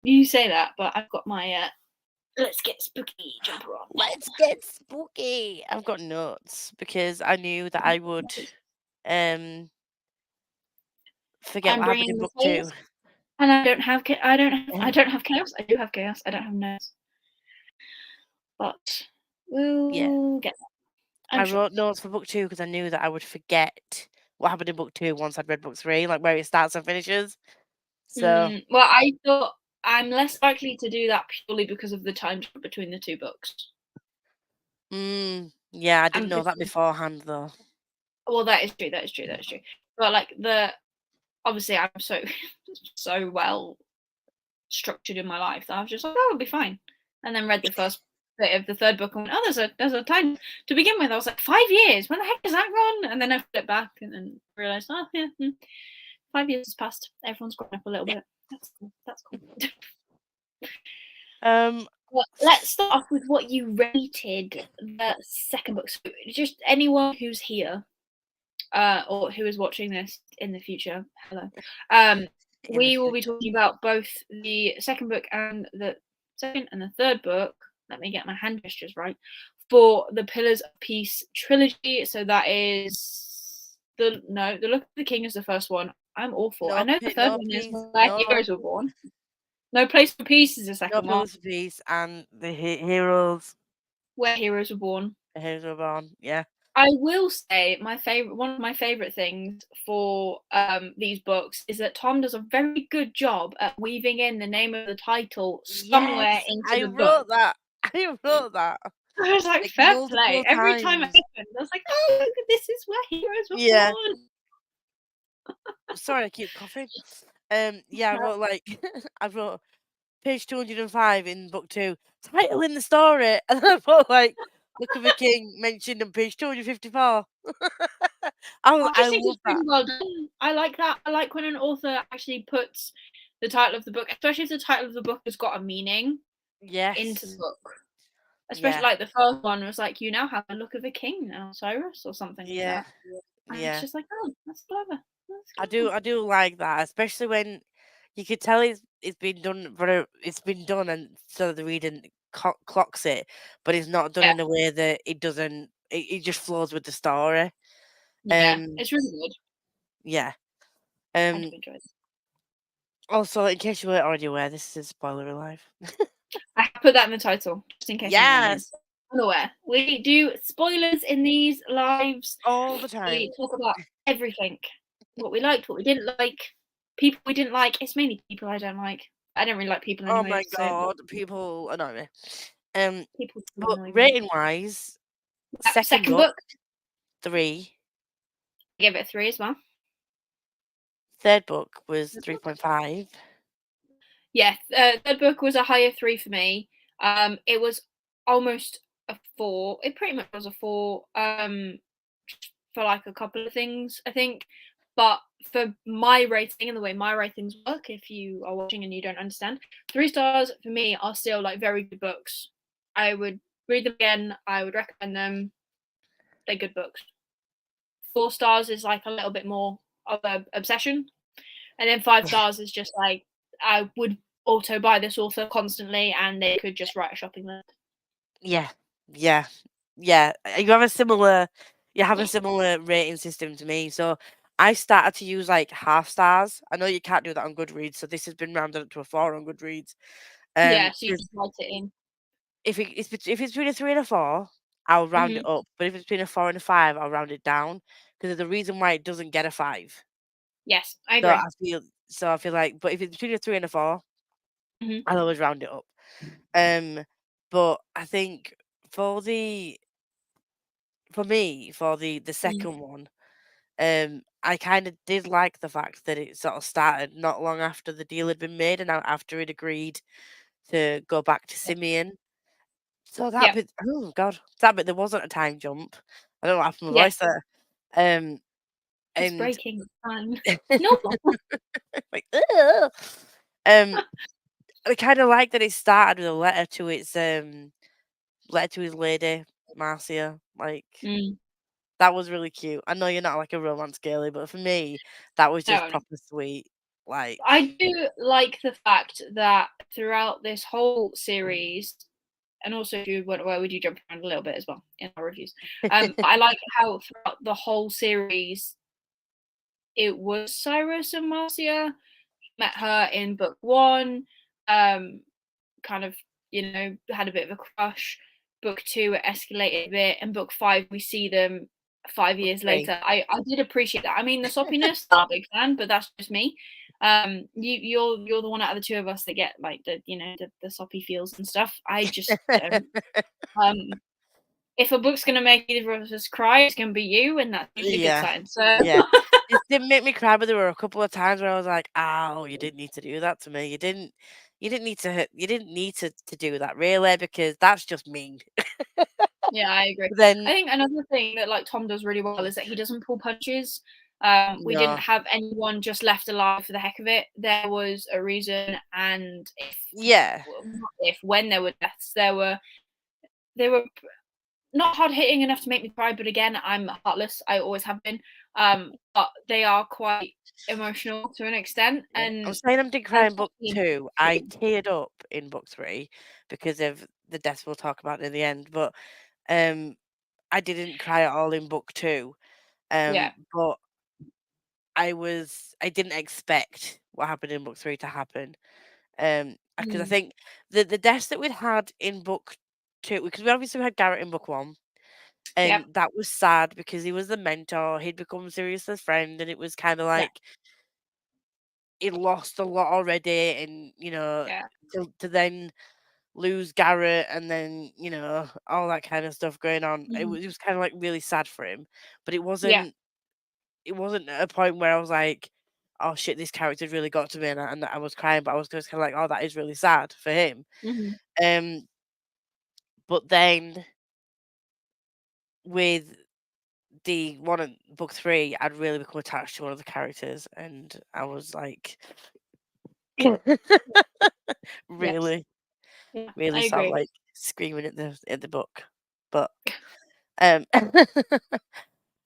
You say that, but I've got my let's get spooky jumper on. Let's get spooky. I've got notes because I knew that I would um forget I'm what happened bringing in the book two. chaos, and I don't have I don't have chaos. I do have chaos. I don't have notes, but Yeah, we'll get there. I I'm sure. wrote notes for book two because I knew that I would forget what happened in book two once I'd read book three, like where it starts and finishes. So, Well, I thought I'm less likely to do that purely because of the time jump between the two books. yeah, I didn't And know that because, beforehand though. well, that is true. That is true. That is true. But like obviously, I'm so so well structured in my life that I was just like, oh, it'll be fine. And then read the first bit of the third book and went, oh, there's a time to begin with. I was like, 5 years. When the heck is that gone? And then I put it back and then realized, oh yeah, 5 years has passed. Everyone's grown up a little bit. That's cool. That's cool. Um, Well, let's start off with what you rated the second book. So just anyone who's here, or who is watching this in the future, hello. in the We will be future. talking about both the second book and the second and the third book. Let me get my hand gestures right for the Pillars of Peace trilogy. So that is the Look of the King is the first one. I'm awful. I No, know the third no one is peace, Where Heroes Were Born. No Place for Peace is the no second one. pillars of peace, and the heroes. Where Heroes Were Born. The heroes are born. Yeah. I will say one of my favorite things for these books is that Tom does a very good job at weaving in the name of the title somewhere Yes, into I the book. wrote that. I wrote that I was like, like fair play. multiple Every time it times. happened, I was like, oh, look, this is where heroes were Yeah. born. Sorry, I keep coughing. Yeah, I wrote like I wrote page 205 in book two, title in the story, and then I put like Look of a King mentioned on page 254. I I just think love it's that. really well done. I like that. I like when an author actually puts the title of the book, especially if the title of the book has got a meaning, into the Yes. book. Especially Yeah. like the first one was like, you now have a look of a king now, Cyrus, or something like Yeah. that. And it's Yeah. just like, oh, that's clever. That's I clever. do. I do like that, especially when you could tell it's been done, but it's been done, and so the reader clocks it, but it's not done Yeah, in a way that it doesn't. It just flows with the story. yeah. Um. It's really good. Yeah. I do Um. enjoy it. Also, in case you weren't already aware, this is a spoiler alive. I put that in the title, just in case anyone is Yes, unaware. We do spoilers in these lives. all the time. We talk about everything. What we liked, what we didn't like, people we didn't like. It's mainly people I don't like. I don't really like people Oh anyway, my so god, people annoy me. Um, people do but annoy me. rating wise, That second second book book, 3, I give it a 3 as well. third book was 3.5. Yeah, third book was a higher 3 for me. It was almost a 4. It pretty much was a 4. For like a couple of things, I think. But for my rating and the way my ratings work, if you are watching and you don't understand, 3 stars for me are still like very good books. I would read them again. I would recommend them. They're good books. 4 stars is like a little bit more of an obsession, and then 5 stars is just like I would auto buy this author constantly, and they could just write a shopping list. Yeah, yeah, yeah. You have a similar, you have a similar rating system to me. So I started to use like half stars. I know you can't do that on Goodreads, so this has been rounded up to a 4 on Goodreads. Yeah, so you 'Cause just write it in. if it's between a 3 and a 4, I'll round Hmm. it up. But if it's between a 4 and a 5, I'll round it down because there's a reason why it doesn't get a 5. Yes, I So agree. I feel like, but if it's between a 3 and a 4, Hmm. I'll always round it up. Um, but I think for the for me for the second one, I kind of did like the fact that it sort of started not long after the deal had been made and after he'd agreed to go back to Simeon. So that Yeah. bit, oh god, that bit there wasn't a time jump. I don't know what happened to my Yes. voice there. Um, It's and breaking. It's fine. It's normal. like, ugh. um, I kind of like that it started with a letter to his lady Marcia. Like Mm. that was really cute. I know you're not like a romance girly, but for me, that was just No, no. proper sweet. Like, I do like the fact that throughout this whole series, and also if you went where would you jump around a little bit as well in our reviews. I like how throughout the whole series it was Cyrus and Marcia. Met her in book one, kind of, had a bit of a crush. Book two, it escalated a bit, and book five, we see them 5 years okay. later. I did appreciate that. I mean, the soppiness, I'm not a big fan, but that's just me. You're the one out of the two of us that get like the soppy feels and stuff. I just don't. Um, if a book's gonna make either of us cry, it's gonna be you, and that's usually a good Yeah, sign. So yeah. It didn't make me cry, but there were a couple of times where I was like, "Ow, you didn't need to do that to me. You didn't need to do that really because that's just mean." yeah, I agree. But then I think another thing that like Tom does really well is that he doesn't pull punches. We didn't no. have anyone just left alive for the heck of it. There was a reason, and Yeah. not if when there were deaths, they were not hard hitting enough to make me cry. But again, I'm heartless. I always have been. But they are quite emotional to an extent, Yeah. I'm and saying I didn't cry as in book in book 2. I two, teared up in book 3 because of the deaths we'll talk about in the end, but, um, I didn't cry at all in book 2. yeah, But I didn't expect what happened in book 3 to happen. Because I mm, think the deaths that we'd had in book 2, because we obviously had Garrett in book 1, yep, and that was sad because he was the mentor, he'd become Sirius's friend, and it was kinda yeah, like he lost a lot already and, yeah, to then lose Garrett and then, all that kind of stuff going on. mm, It was kinda, like, really sad for him, but yeah, it wasn't at a point where I was like, "Oh, shit, this character's really got to me," and I was crying, but I was just kinda like, "Oh, that is really sad for him." hmm Um, but then with the one in book 3, I'd really become attached to one of the characters, and I was like yes, really, yeah, really I sort of, agree. like, screaming at the book. But, um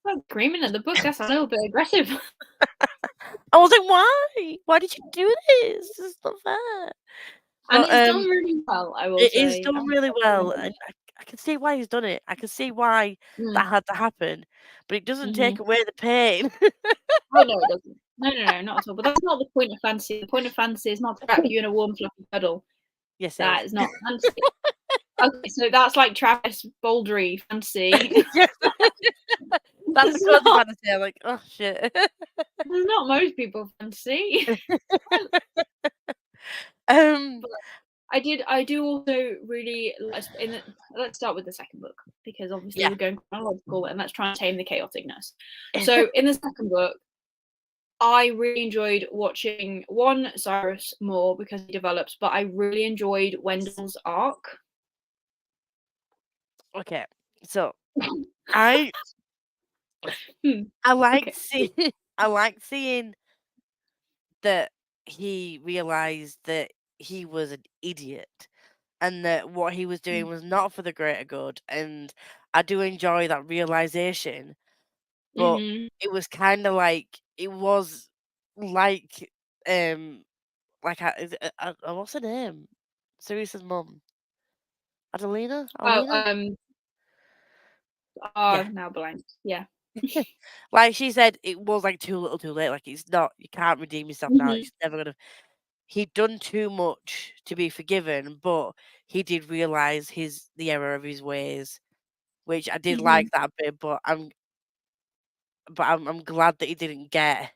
Well, screaming at the book, that's a little bit aggressive. I was like, "Why? Why did you do this? This is not fair." And But, it's done really well, I will it is say. done really I well, enjoyed and it. I can see why he's done it. I can see why Mm, that had to happen, but it doesn't mhm. take away the pain. Oh, no, it doesn't. No, no, no, not at all. But that's not the point of fantasy. The point of fantasy is not to wrap you in a warm, fluffy cuddle. Yes, it That is. is not fantasy. Okay, so that's like Travis Baldry fantasy. Yes, that's the It's cozy not. fantasy. I'm like, "Oh, shit." It's not most people's fantasy. Um, But I do also really let's start with the second book because obviously yeah. we're going chronological and let's try and tame the chaoticness. So in the second book, I really enjoyed watching one Cyrus more because he develops, but I really enjoyed Wendell's arc. Okay, so I Hmm, I liked okay. seeing I liked seeing that he realized that he was an idiot and that what he was doing was not for the greater good, and I do enjoy that realization, but Mhm. it was kinda like it was like, is it what's her name? Sirius's mum? Adelina? Oh, Alina? Yeah. now blank. Yeah. Like she said, it was, like, too little too late, like, it's not you can't redeem yourself now, Mhm. it's never gonna he'd done too much to be forgiven, but he did realize the error of his ways, which I did like Mhm. that bit, but I'm glad that he didn't get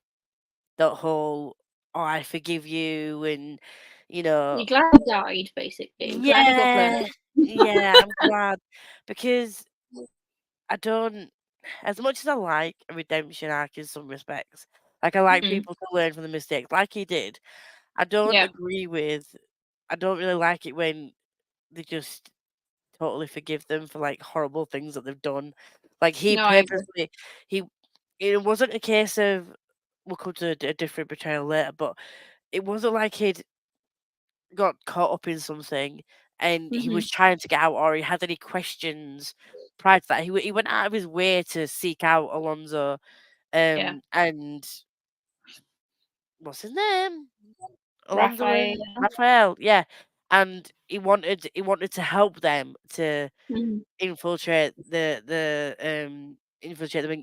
that whole, "Oh, I forgive you," and, you know You're glad he died, basically. You're glad he got yeah, closed. yeah, I'm glad because I don't as much as I like a redemption arc in some respects, like, I like Mhm. people to learn from the mistakes like he did, I don't Yeah. agree with I don't really like it when they just totally forgive them for, like, horrible things that they've done. Like, No, I agree. he it wasn't a case of we'll come to a different betrayal later, but it wasn't like he'd got caught up in something and he Mhm. was trying to get out or he had any questions prior to that. He went out of his way to seek out Alonso, Yeah. and what's his name? Alonzo Raphael. and Raphael, yeah. And he wanted to help them to Mhm. infiltrate them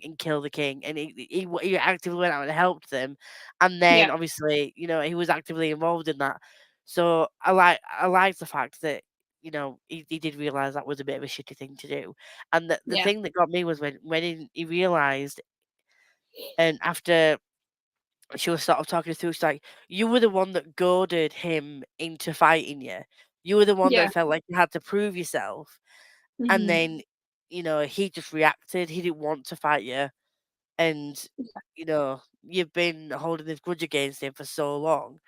and kill the king, and he actively went out and helped them, and then Yeah, obviously he was actively involved in that. So I like the fact that he did realize that was a bit of a shitty thing to do, and the yeah, thing that got me was when he realized, and after she was sort of talking through. She's like, "You were the one that goaded him into fighting you. You were the one yeah. that felt like you had to prove yourself." And Mhm. then, he just reacted. He didn't want to fight you, and you've been holding this grudge against him for so long.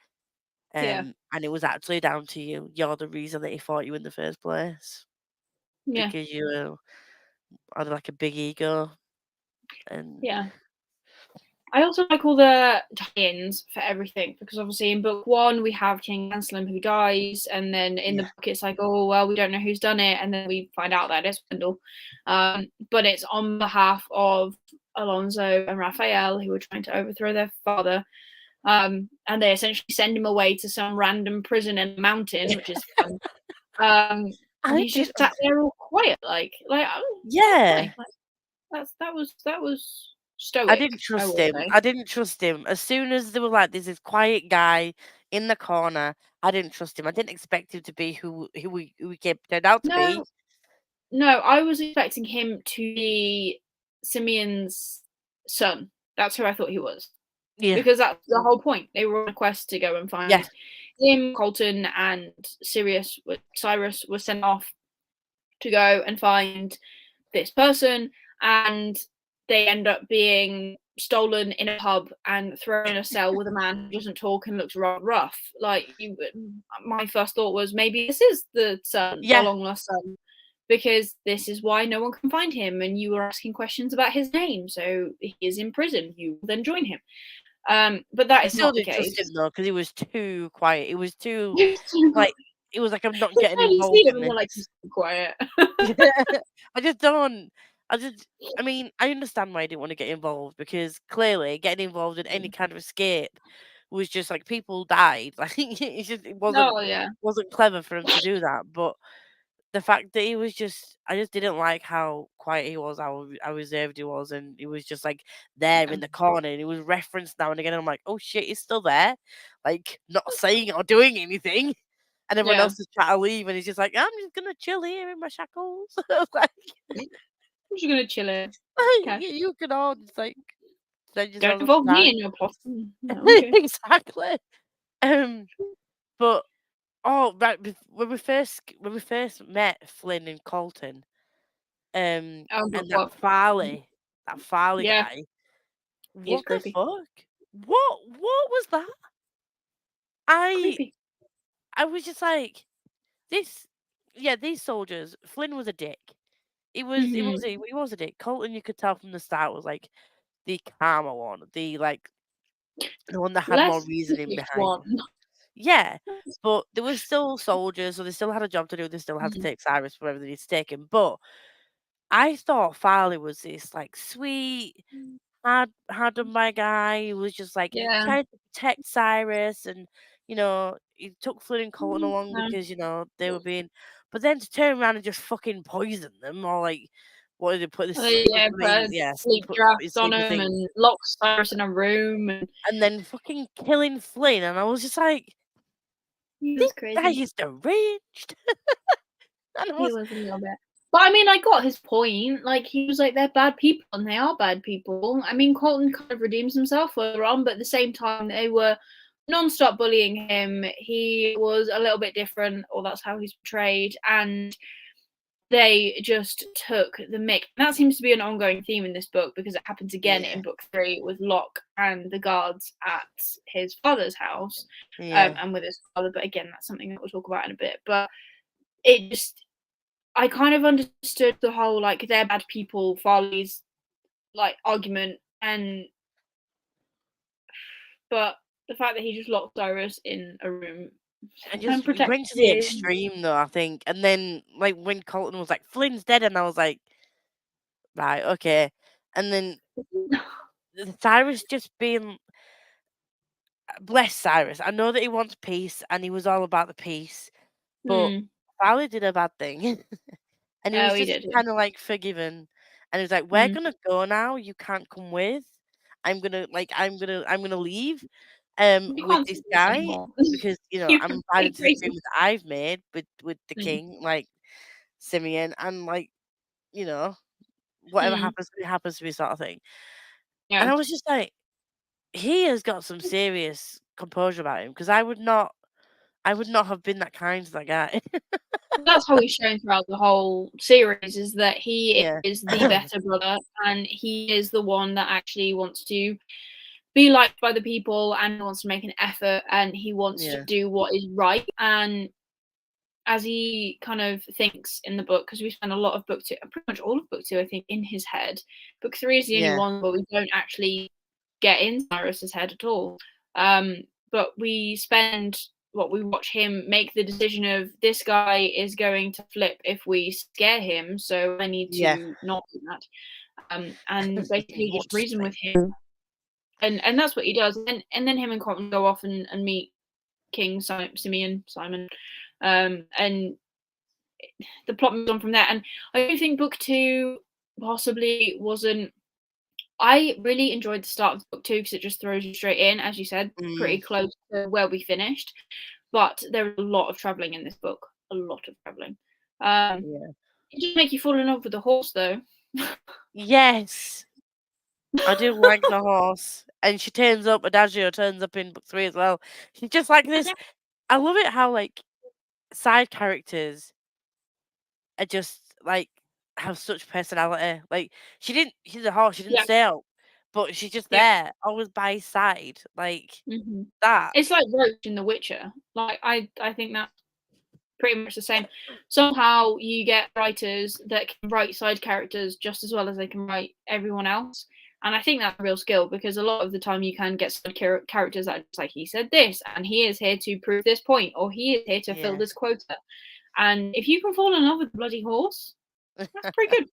Yeah, And it was actually down to you. You're the reason that he fought you in the first place yeah, because you had like a big ego. And yeah. I also like all the tie-ins for everything because obviously in book one we have King Anselm who dies, and then in the yeah, book it's like, oh well, we don't know who's done it, and then we find out that it's Wendell. But it's on behalf of Alonso and Raphael who were trying to overthrow their father. And they essentially send him away to some random prison in a mountain, which is fun. And I he's just didn't. sat there all quiet, like oh, Yeah, okay, like, that was I stoic, didn't I trust will him. say. I didn't trust him. As soon as they were like, "There's this quiet guy in the corner," I didn't trust him. I didn't expect him to be who he turned out to No, be. no, I was expecting him to be Simeon's son. That's who I thought he was. Yeah, Because that's the whole point. They were on a quest to go and yeah, find him, Colton, and Cyrus were sent off to go and find this person, and they end up being stolen in a pub and thrown in a cell with a man who doesn't talk and looks rough. My first thought was maybe this is the son, the yeah. long lost son, because this is why no one can find him, and you were asking questions about his name, so he is in prison. You then join him. But that I is still not the didn't trust him case. though because he was too quiet. He was too You like it was like I'm not getting barely see involved him, in and you're like, this. he's quiet. I just don't. I just. I mean, I understand why I didn't want to get involved because clearly getting involved in any kind of escape was just like people died. Like it Oh yeah, wasn't clever for him to do that. But the fact that he was just, I just didn't like how quiet he was, how reserved he was, and he was just like there yeah, in the corner, and he was referenced now and again. And I'm like, oh shit, he's still there, like not saying or doing anything. And everyone yeah. else is trying to leave, and he's just like, I'm just gonna chill here in my shackles. I was like, I'm just gonna chill here. Okay. you can all just like send Don't yourselves up involve to me die. in your plot. No, okay. Exactly. Um, but oh, right, when we first met Flynn and Colton, But and that what? Farley Yeah, guy, he's what the creepy. fuck? What was that? I Creepy. I was just like, this yeah, these soldiers, Flynn was a dick. Mhm. He was a dick. Colton, you could tell from the start, was like the calmer one, the one that had more Less reasoning British behind. one. Yeah, but they were still soldiers, so they still had a job to do. They still had to Mhm. take Cyrus wherever they need to take him. But I thought Farley was this like sweet, hard done by guy who was just like Yeah. trying to protect Cyrus, and he took Flynn and Colton along No. because they were being, but then to turn around and just fucking poison them, or like what did they put Yeah, something, put yeah, sleep put drafts his on sleeping him thing, and lock Cyrus in a room, and and then fucking killing Flynn, and I was just like, he this was guy crazy. is deranged. And I He was was a little bit. But I mean, I got his point. Like, he was like, they're bad people, and they are bad people. I mean, Colton kind of redeems himself further on, but at the same time, they were non-stop bullying him. He was a little bit different, or that's how he's portrayed, and they just took the mick. And that seems to be an ongoing theme in this book because it happens again yeah, in book 3 with Locke and the guards at his father's house, yeah. and with his father. But again, that's something that we'll talk about in a bit. But it just, I kind of understood the whole like they're bad people, Farley's like argument, and but the fact that he just locked Cyrus in a room I and just protected went to the him. extreme though, I think. And then like when Colton was like, Flynn's dead, and I was like, right, okay. And then Cyrus just being bless Cyrus. I know that he wants peace and he was all about the peace, but Mm. Farley did a bad thing. And he Oh, was he just did. Yeah. kind of like forgiven. And he was like, "We're Mm. gonna go now. You can't come with. I'm gonna leave You with can't this do this guy anymore. because You're I'm abiding completely to the crazy. agreement that I've made with the Mm. king, like Simeon, and like, you know, whatever Mm. happens to me happens to me sort of thing." And Yeah. I was just like, he has got some serious composure about him because I would not have been that kind to that guy. That's how he's shown throughout the whole series, is that he Yeah. is the better brother, and he is the one that actually wants to be liked by the people and wants to make an effort and he wants to Yeah. do what is right. And as he kind of thinks in the book, because we spend a lot of book two, pretty much all of book two, I think, in his head. Book three is the only Yeah. one where we don't actually get in Cyrus's head at all. But we spend what we watch him make the decision of this guy is going to flip if we scare him, so I need Yeah. to not do that. And basically just Watch reason with thing. him, and that's what he does. And then him and Cotton go off and meet King Simon, and the plot moves on from there. And I do think book two possibly wasn't. I really enjoyed the start of book two because it just throws you straight in, as you said, Mm, pretty close to where we finished. But there is a lot of traveling in this book, a lot of traveling. yeah. It just make you fall in love with the horse, though. Yes. I do like the horse. And she turns up, Adagio turns up in book three as well. She's just like this. I love it how like side characters are just like have such personality. Like she's a horse, she didn't Yeah. sail, but she's just Yeah. there, always by his side. Like Hmm. that. It's like Roach in The Witcher. Like I think that's pretty much the same. Somehow you get writers that can write side characters just as well as they can write everyone else. And I think that's a real skill because a lot of the time you can get side characters that are just like, he said this and he is here to prove this point or he is here to fill Yeah. this quota. And if you can fall in love with the bloody horse, that's pretty good.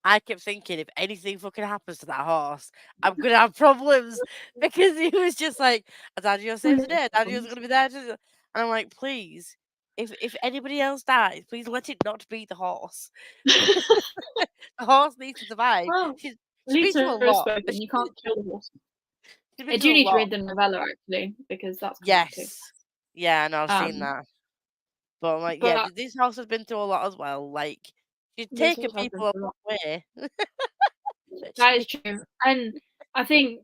I kept thinking if anything fucking happens to that horse, I'm gonna have problems because he was just like, Adagio saves the day, Adagio's gonna be there. And I'm like, please, if anybody else dies, please let it not be the horse. The horse needs to survive. Well, She's been through a Lisa has lot. spoken. You can't kill the horse. She's I been do through a need to lot. read the novella actually because that's coming out too. Yes. Yeah, I know, I've seen Um, that. But I'm like, yeah, but this house has been through a lot as well. Like, she's this taken horse has been people a lot. away. That is Literally. true, and I think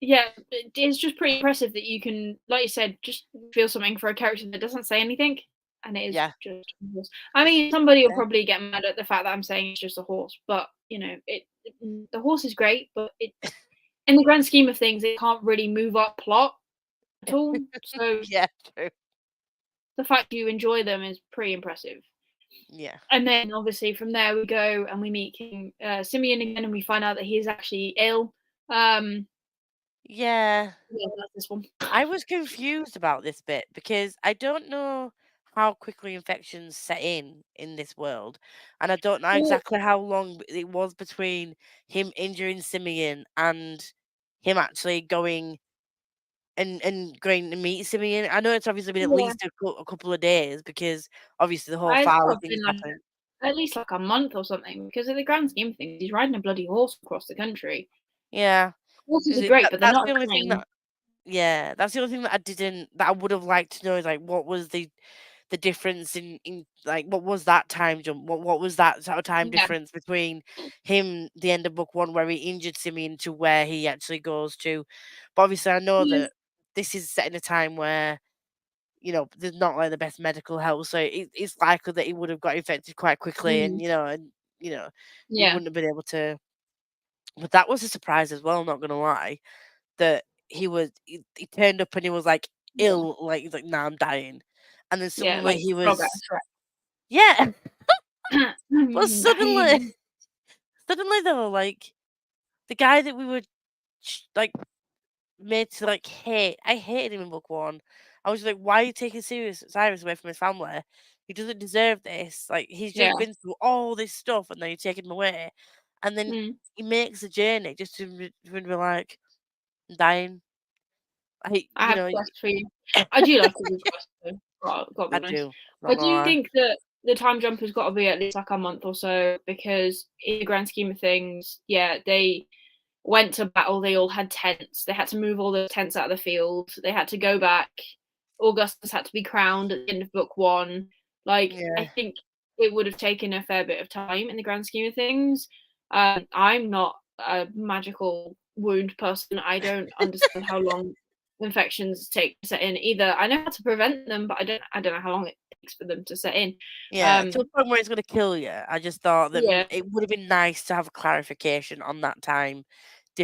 yeah, it's just pretty impressive that you can, like you said, just feel something for a character that doesn't say anything, and it is Yeah. just a horse. I It's mean, just somebody will there. probably get mad at the fact that I'm saying it's just a horse, but you know, the horse is great, but it in the grand scheme of things, it can't really move up plot at all. So Yeah, true. the fact you enjoy them is pretty impressive. Yeah. And then obviously from there we go and we meet King Simeon again, and we find out that he is actually ill. Um, Yeah. yeah, that's this one. I was confused about this bit because I don't know how quickly infections set in this world. And I don't know Well, exactly how long it was between him injuring Simeon and him actually going and going to meet Simeon. I know it's obviously been at yeah, least a couple of days because obviously the whole it's Farley got to thing's been like happened. at least like a month or something because in the grand scheme of things, he's riding a bloody horse across the country. Yeah. Horses are great, but they're That's not the only thing trained. that yeah, that's the only thing that I would have liked to know is like what was the difference in like what was that time jump? What was that sort of time Yeah. difference between him the end of book one where he injured Simeon to where he actually goes to? But obviously I know Yeah. that this is set in a time where, there's not like the best medical help, so it's likely that he would have got infected quite quickly Mm. and he Yeah. wouldn't have been able to, but that was a surprise as well, not gonna lie, that he turned up and he was like Yeah. ill, like he's like, "Nah, I'm dying." And then Yeah. suddenly Like he frog was out, yeah, correct. but I'm suddenly dying. suddenly though, like the guy that we were like made to like hate, I hated him in book one. I was like, why are you taking Cyrus away from his family? He doesn't deserve this. Like he's Yeah. just been through all this stuff, and then you take him away, and then Mm. he makes the journey just to be like, "I'm dying." I I you have know, a quest for you. I do like a good quest though, gotta be I honest. do, not I gonna do lie. think that the time jump has gotta be at least like a month or so because in the grand scheme of things, yeah, they went to battle, they all had tents. They had to move all the tents out of the field. They had to go back. Augustus had to be crowned at the end of book one. Like, I Yeah. think it would have taken a fair bit of time in the grand scheme of things. I'm not a magical wound person. I don't understand how long infections take to set in either. I know how to prevent them, but I don't know how long it takes for them to set in. Yeah, to Um, a point where it's gonna kill you. I just thought that yeah. it would have been nice to have a clarification on that time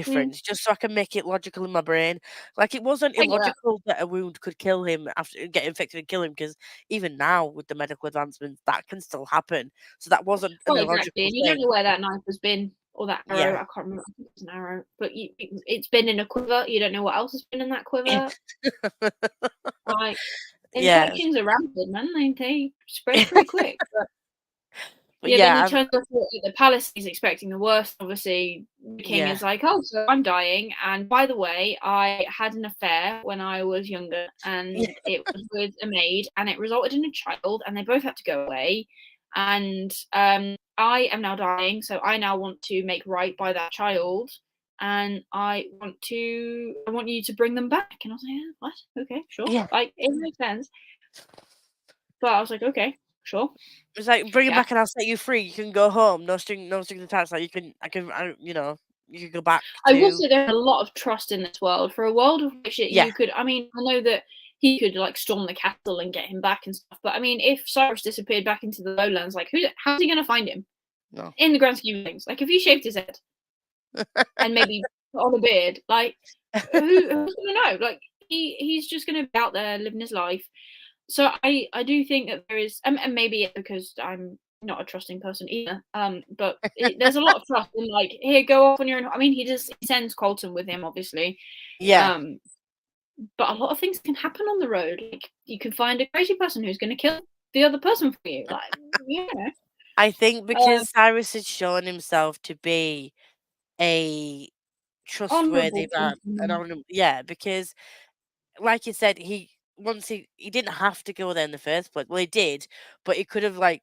Mm, difference, just so I can make it logical in my brain. Like, it wasn't I get that. illogical that a wound could kill him after get infected and kill him, because even now with the medical advancements, that can still happen. So that wasn't an Well, exactly, illogical and you don't thing. know where that knife has been or that arrow. Yeah. I can't remember. I think it's an arrow, but it's been in a quiver. You don't know what else has been in that quiver. Like Yeah, infections are rampant, man. They spread pretty quick. But but yeah, then yeah, he turns up at the palace. He's expecting the worst. Obviously, the king yeah, is like, "Oh, so I'm dying." And by the way, I had an affair when I was younger, yeah, and it was with a maid, and it resulted in a child, and they both had to go away. And I am now dying, so I now want to make right by that child, and I want you to bring them back. And I was like, yeah, what? Okay, sure. yeah. Like it makes sense. But I was like, okay, sure, It's like, "Bring him yeah. back and I'll set you free. You can go home. No strings attached. Like, you can go back I will to." say there's a lot of trust in this world. For a world of which Yeah, you could, I mean, I know that he could like storm the castle and get him back and stuff, but I mean, if Cyrus disappeared back into the lowlands, like how's he gonna find him no. in the grand scheme of things? Like if he shaved his head and maybe put on a beard, like who's gonna know? Like he's just gonna be out there living his life. So I do think that there is, and maybe it's because I'm not a trusting person either. But there's a lot of trust in like, here, go off on your own. I mean, he sends Colton with him, obviously. Yeah. Um, but a lot of things can happen on the road. Like you can find a crazy person who's going to kill the other person for you. Like, yeah, I think uh, because Cyrus had shown himself to be a trustworthy honourable man, and person. on yeah, because like you said, he didn't have to go there in the first place. Well, he did, but he could have like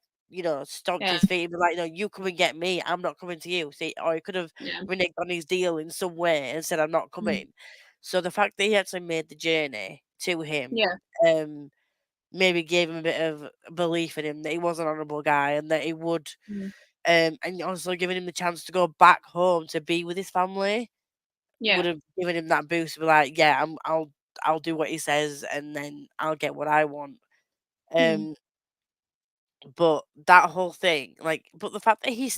stomped Yeah, his feet and be like, "No, you come and get me. I'm not coming to you." See, or he could have yeah, reneged on his deal in some way and said, "I'm not mm, coming." So the fact that he actually made the journey to him, yeah, um, maybe gave him a bit of belief in him that he was an honourable guy and that he would, mm, and also giving him the chance to go back home to be with his family would yeah, have given him that boost to be like, "Yeah, I'll do what he says, and then I'll get what I want." mm, Um, but that whole thing, like, but the fact that he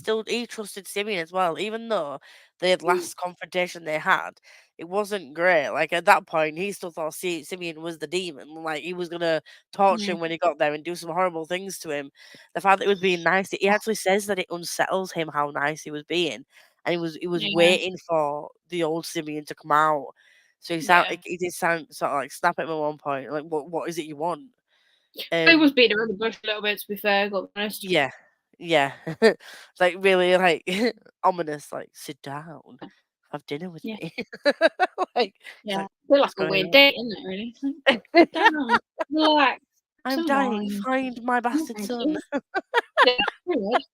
trusted Simeon as well, even though the mm, last confrontation they had, it wasn't great. Like at that point, he still thought Simeon was the demon. Like he was gonna torture mm, him when he got there and do some horrible things to him. The fact that he was being nice, he actually says that it unsettles him how nice he was being, and he was yeah, waiting for the old Simeon to come out. So yeah. he did sound sort of like snap at him at one point, like, "What is it you want?" I was Um, beating around the bush a little bit, to be fair. Got to be honest. yeah, yeah. Like, really, like, ominous, like, "Sit down, have dinner with Yeah. me." Like, it's Yeah, like, I feel like "What's a going weird on?" date, isn't it, really? It's like, sit down, relax, "I'm some dying, wine. find my No, bastard thank son." you. Yeah, pretty much.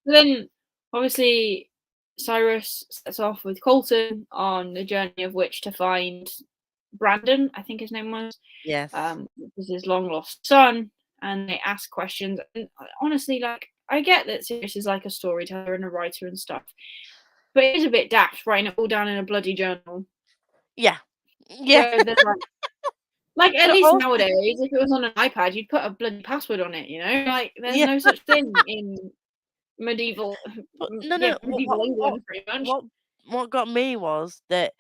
But then, obviously, Cyrus sets off with Colton on the journey of which to find Brandon, I think his name was, Yes. which is his long lost son, and they ask questions. And honestly, like, I get that Sirius is like a storyteller and a writer and stuff, but it is a bit daft writing it all down in a bloody journal. Yeah. Yeah. Where there's like, at But least also nowadays, if it was on an iPad, you'd put a bloody password on it, you know? Like, there's yeah, no such thing in medieval, but no, yeah, no, medieval England, pretty much. what what got me was that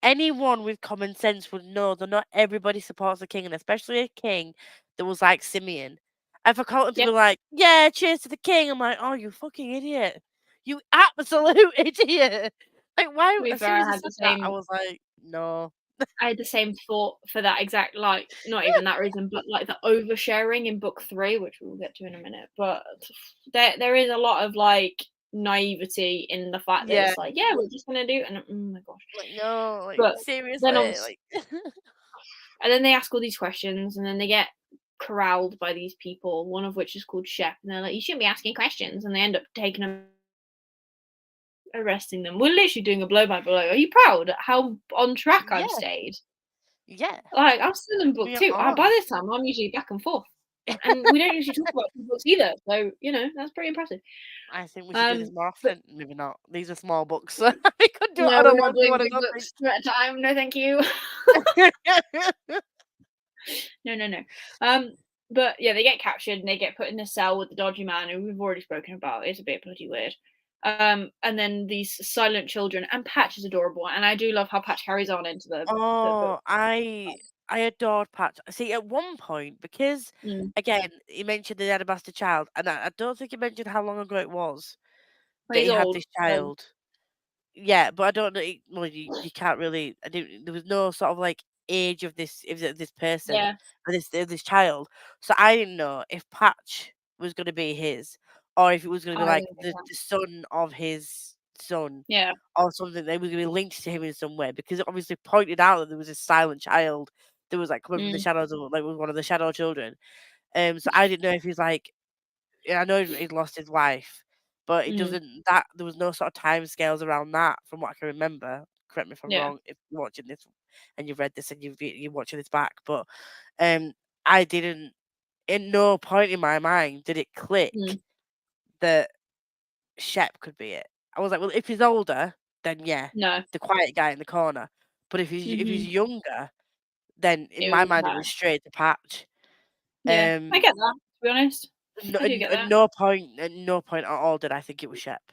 anyone with common sense would know that not everybody supports the king, and especially a king that was like Simeon. And for Colton to Yeah, be like, "Yeah, cheers to the king," I'm like, "Oh, you fucking idiot! You absolute idiot!" Like, why? to be As fair, soon as he said that, I was like, "No, I had the same thought for that exact, like, not even that reason, but, like, the oversharing in book 3, which we'll get to in a minute, but there is a lot of, like, naivety in the fact that yeah, it's like, "Yeah, we're just gonna do," and oh my gosh. like no, like But then seriously, obviously like." And then they ask all these questions, and then they get corralled by these people, one of which is called Shep, and they're like, "You shouldn't be asking questions," and they end up taking them, arresting them. We're literally doing a blow by blow. Are you proud at how on track I've Yeah, stayed? yeah, Like, I'm still in book we 2. By are. this time, I'm usually back and forth, and we don't usually talk about 2 books either, so, that's pretty impressive. I think we should do this Um, more but often. Maybe not. These are small books, so we could do it no, on a we're not longer doing one, I big don't think. books at a time. No, thank you. No, no, no. Um, but yeah, they get captured and they get put in a cell with the dodgy man who we've already spoken about. It's a bit bloody weird. And then these silent children, and Patch is adorable, and I do love how Patch carries on into the book. Oh, I adored Patch. See, at one point, because Mm. again, he mentioned they had a bastard child, and I don't think he mentioned how long ago it was But that he's he had old, this so child. Yeah, but I don't know. Well, you can't really. I didn't. There was no sort of like age of this person yeah, or this child. So I didn't know if Patch was going to be his, or if it was going to be I like didn't think that. the son of his son, Yeah. or something that was going to be linked to him in some way. Because it obviously pointed out that there was a silent child that was like coming from the Mm, shadows, of, like was one of the shadow children. So I didn't know if he's like yeah, I know he'd lost his wife, but it mm, doesn't that there was no sort of timescales around that from what I can remember. Correct me if I'm yeah. wrong if you're watching this and you've read this and you're watching this back, but um I didn't in no point in my mind did it click Mm, that Shep could be it. I was like, well, if he's older, then yeah, no. the quiet guy in the corner. But if he's Mhm. younger, then in It my was mind it was Patch. straight to Patch. Yeah, I Um, get that. To be honest, I do get that. at no point at all did I think it was Shep.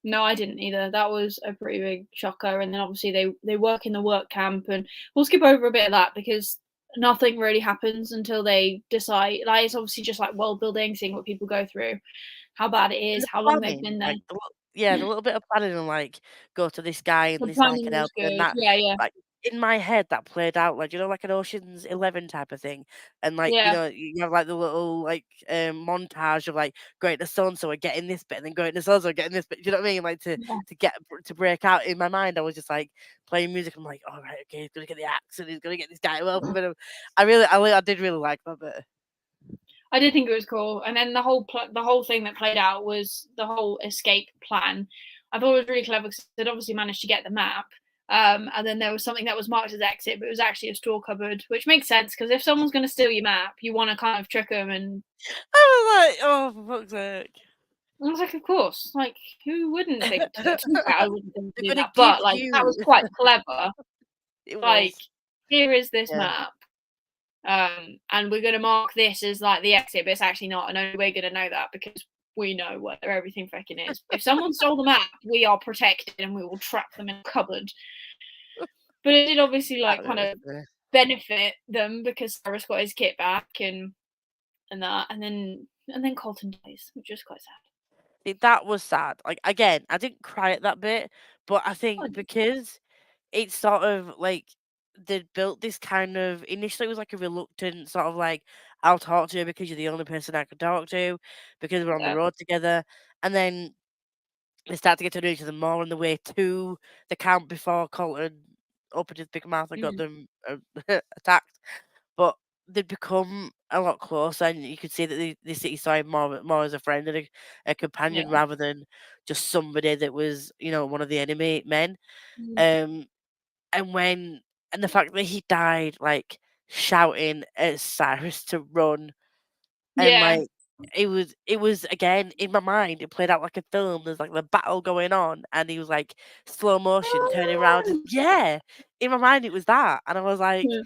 No, I didn't either. That was a pretty big shocker. And then obviously they work in the work camp, and we'll skip over a bit of that because nothing really happens until they decide. Like it's obviously just like world building, seeing what people go through, how bad it And is, the how long they've planning, been there. like, yeah, the little bit of planning and, like, go to this guy and The this guy planning can was help, and then good. that Yeah, yeah, like, in my head, that played out, like, like an Ocean's 11 type of thing, and, like, yeah, you have, like, the little, like, montage of, like, going to so and so and getting this bit, and then going to so and so and getting this bit, do you know what I mean? Like, yeah. to break out in my mind, I was just, like, playing music, I'm like, "Alright, okay, he's gonna get the axe, and he's gonna get this guy to help him," and I did really like that bit. I did think it was cool. And then the whole thing that played out was the whole escape plan. I thought it was really clever because they'd obviously managed to get the map. And then there was something that was marked as exit, but it was actually a store cupboard, which makes sense because if someone's going to steal your map, you want to kind of trick them. And I was like, "Oh, for fuck's sake." I was like, of course, like who wouldn't think to do that? I wouldn't think They're to do gonna that, give but like that you was quite clever. It Like, was. here is this Yeah. map. And we're going to mark this as like the exit, but it's actually not, and only we're going to know that because we know where everything freaking is. If someone stole the map, we are protected and we will trap them in a cupboard. But it did obviously That like bit kind was of funny. benefit them because Cyrus got his kit back and that, and then Colton dies, which is quite sad. See, that was sad. Like, again, I didn't cry at that bit, but I I think did. because it's sort of like they'd built this kind of initially it was like a reluctant sort of like, "I'll talk to you because you're the only person I can talk to because we're on the Yeah. road together," and then they start to get to know each other more on the way to the camp before Colton opened his big mouth and got Mm, them, attacked. But they'd become a lot closer, and you could see that they see saw him more as a friend and a yeah. companion rather than just somebody that was, one of the enemy men. Mm, Um, and when and the fact that he died, like, shouting at Cyrus to run, and, yeah. like, it was again, in my mind, it played out like a film, there's, like, the battle going on, and he was, like, slow motion turning around and yeah! In my mind, it was that, and I was like, Yeah.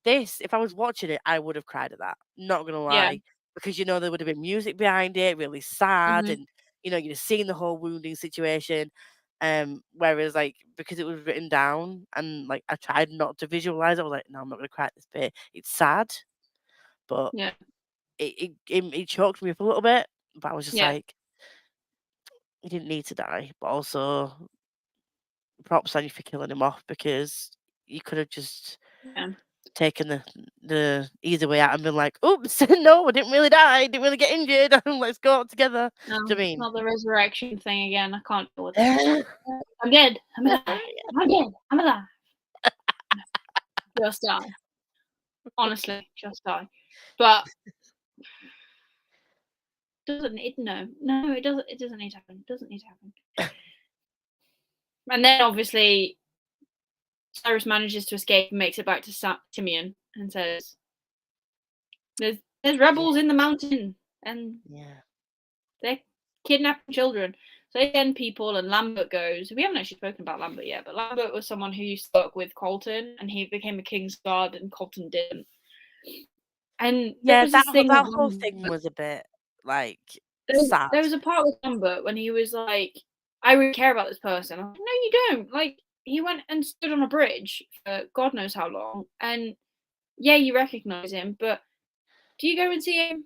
this, if I was watching it, I would have cried at that, not gonna Yeah. lie, because, there would have been music behind it, really sad, Hmm. and, you'd seen the whole wounding situation, whereas, like, because it was written down and, like, I tried not to visualize it, I was like, "No, I'm not gonna cry at this bit." It's sad, but Yeah. it choked me up a little bit, but I was just Yeah. like, "He didn't need to die," but also props on you for killing him off because you could have just Yeah. taken the easy way out and been like, "Oops, no, I didn't really die, didn't really get injured, let's go out together." No, Do you mean? not the resurrection thing again. I can't deal with it. I'm dead. I'm alive. I'm dead. I'm alive. No, just die. Honestly, just die. But doesn't it? No, no, it doesn't. It doesn't need to happen. It doesn't need to happen. And then obviously Cyrus manages to escape and makes it back to Timian and says, "There's Yeah, rebels in the mountain, and yeah. they're kidnapping children." So they send people, and Lambert goes. We haven't actually spoken about Lambert yet, but Lambert was someone who used to work with Colton, and he became a King's Guard, and Colton didn't. And there Yeah, was this thing with that whole Lambert. thing was a bit, like, There was, sad. there was a part with Lambert when he was like, "I really care about this person." I'm like, "No, you don't." Like, he went and stood on a bridge for God knows how long, and yeah, you recognise him, but do you go and see him?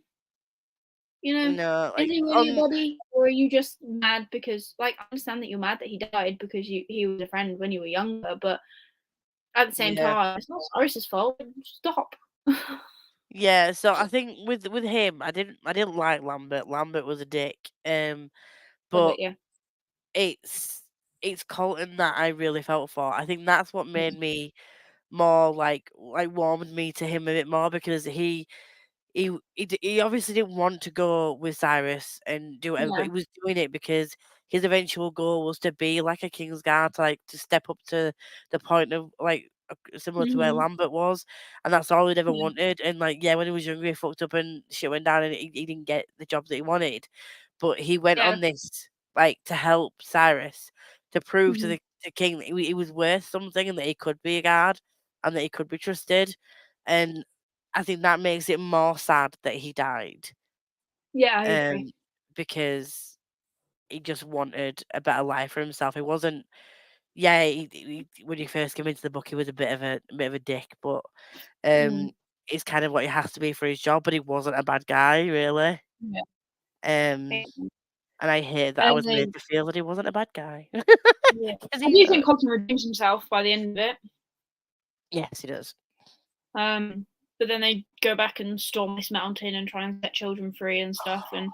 You know, No, is like, he really your on buddy, or are you just mad because, like, I understand that you're mad that he died because he was a friend when you were younger, but at the same yeah. time, it's not Cyrus's fault. Stop. Yeah, so I think with him, I didn't like Lambert. Lambert was a dick. Love But it, yeah. it's it's Colton that I really felt for. I think that's what Yeah. made me more like warmed me to him a bit more because he obviously didn't want to go with Cyrus and do whatever, but Yeah. he was doing it because his eventual goal was to be like a King's Guard, to like to step up to the point of like similar to where Mhm. Lambert was, and that's all he'd ever Yeah. wanted. And like, yeah, when he was younger, he fucked up and shit went down, and he didn't get the job that he wanted. But he went Yeah. on this like to help Cyrus to prove to Mhm. the king that he was worth something and that he could be a guard and that he could be trusted. And I think that makes it more sad that he died, Yeah, I agree. um, because he just wanted a better life for himself. He wasn't. Yeah, when he first came into the book, he was a bit of a dick, but Mm. um, it's kind of what he has to be for his job. But he wasn't a bad guy, really. Yeah. Um, and I hate that I And was made then, to feel that he wasn't a bad guy. yeah, 'Cause I he's do not. think Colton redeems himself by the end of it. Yes, he does. Um, but then they go back and storm this mountain and try and set children free and stuff, and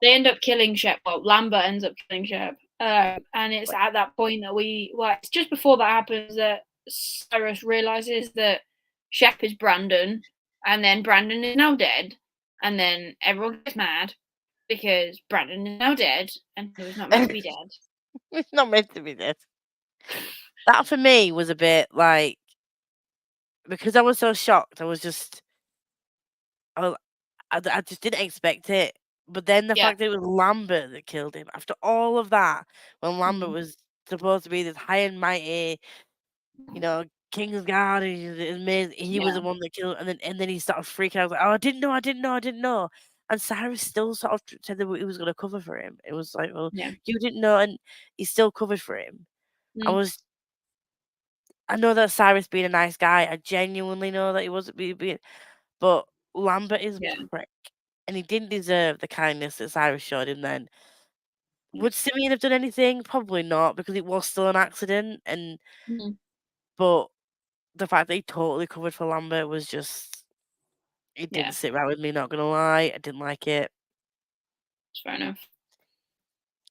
they end up killing Shep. Well, Lambert ends up killing Shep, and it's Like, at that point that it's just before that happens that Cyrus realizes that Shep is Brandon, and then Brandon is now dead, and then everyone gets mad because Brandon is now dead and he was not meant to be dead. it's not meant to be this. That for me was a bit like because I was so shocked. I was just I I just didn't expect it. But then the Yeah. fact that it was Lambert that killed him after all of that, when Lambert Mm. was supposed to be this high and mighty, you know, King's Guard, and he's amazing, he was Yeah. the one that killed, and then he started freaking out. I was like, "Oh, I didn't know, I didn't know, I didn't know." And Cyrus still sort of said that he was going to cover for him. It was like, "Well, Yeah. you didn't know," and he still covered for him. I Mm. was, I know that Cyrus being a nice guy. I genuinely know that he wasn't being, but Lambert is a Yeah. prick, and he didn't deserve the kindness that Cyrus showed him then. Yeah. Would Simeon have done anything? Probably not, because it was still an accident, and Mm. but the fact that he totally covered for Lambert was just it didn't Yeah. sit right with me, not gonna lie. I didn't like it. It's fair enough.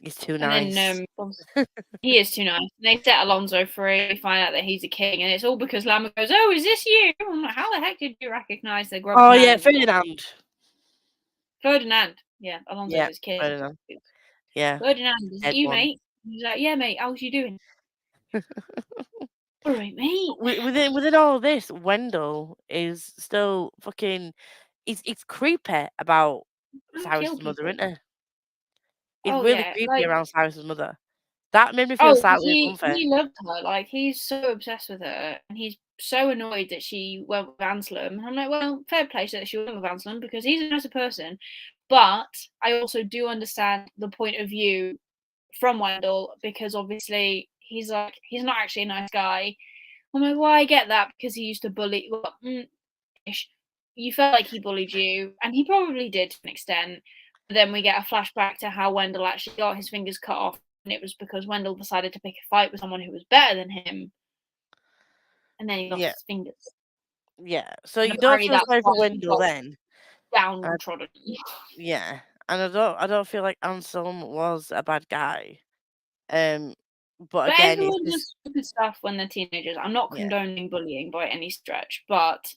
He's too And then nice. he is too nice. They set Alonso free. We find out that he's a king, and it's all because Lambert goes, "Oh, is this you?" I'm like, "How the heck did you recognise the grumpy Oh man yeah, in the corner?" Ferdinand. Ferdinand. Yeah, Alonso's Yeah, his kid. Ferdinand. Yeah, Ferdinand, is it dead you, one. mate? He's like, "Yeah, mate. How's you doing?" All right, mate. Within all of this, Wendell is still fucking. It's creepy about Trying to kill Cyrus's mother, people. isn't it? It's Oh really yeah, creepy like, around Cyrus's mother. That made me feel oh, slightly uncomfy. he loved her. Like, he's so obsessed with her, and he's so annoyed that she went with Anselm. And I'm like, well, fair play that she went with Anselm because he's a nicer person. But I also do understand the point of view from Wendell because obviously he's like he's not actually a nice guy. I'm like, well, I get that because he used to bully. Well, you felt like he bullied you, and he probably did to an extent. But then we get a flashback to how Wendell actually got his fingers cut off, and it was because Wendell decided to pick a fight with someone who was better than him, and then he lost Yeah, his fingers. yeah. So And you don't apparently feel that's sorry why for he Wendell got then. Uh, downtrodden. yeah, and I don't feel like Anselm was a bad guy. Um, but But again, it's everyone just does stupid stuff when they're teenagers. I'm not yeah, condoning bullying by any stretch, but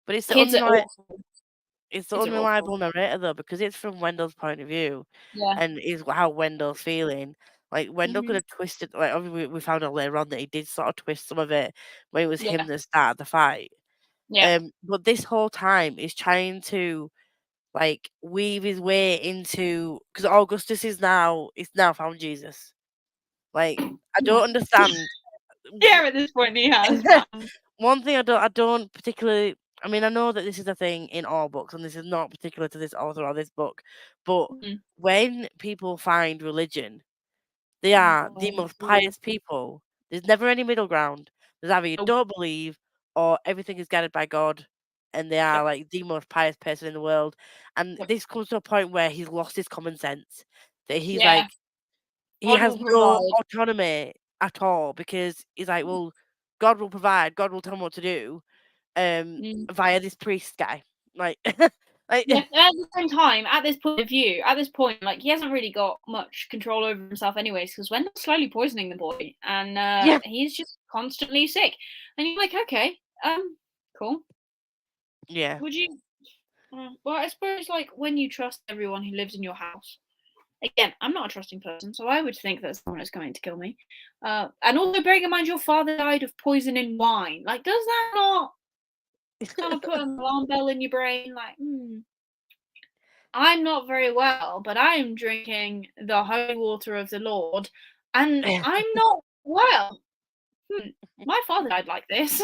But it's the Kids are awful. it's the Kids are awful. unreliable narrator though, because it's from Wendell's point of view, Yeah. and is how Wendell's feeling. Like Wendell could Mhm. have twisted. Like obviously we found out later on that he did sort of twist some of it when it was him Yeah. that started the fight. Yeah. But this whole time is trying to like weave his way into because Augustus is now found Jesus. Like I Yeah. don't understand. Yeah, at this point he has found. One thing I don't particularly. I mean, I know that this is a thing in all books, and this is not particular to this author or this book, but Mhm. when people find religion, they Oh are the god. most Yeah. pious people. There's never any middle ground. There's either you Nope. don't believe or everything is guided by God, and they are Yep. like the most pious person in the world. And Yep. this comes to a point where he's lost his common sense. That he's Yeah. like he God has will no provide. autonomy at all because he's like, well, God will provide. God will tell him what to do Mm. via this priest guy. Like, like Yeah, at the same time, at this point of view, at this point, like he hasn't really got much control over himself, anyways, because Wendell's slowly poisoning the boy, and yeah, he's just constantly sick. And you're like, okay, cool. yeah, Would you? Well, I suppose like when you trust everyone who lives in your house. Again, I'm not a trusting person, so I would think that someone is coming to kill me. And also, bearing in mind your father died of poison in wine. Like, does that not kind of put an alarm bell in your brain? Like, I'm not very well, but I am drinking the holy water of the Lord, and I'm not well. Hmm. My father died like this.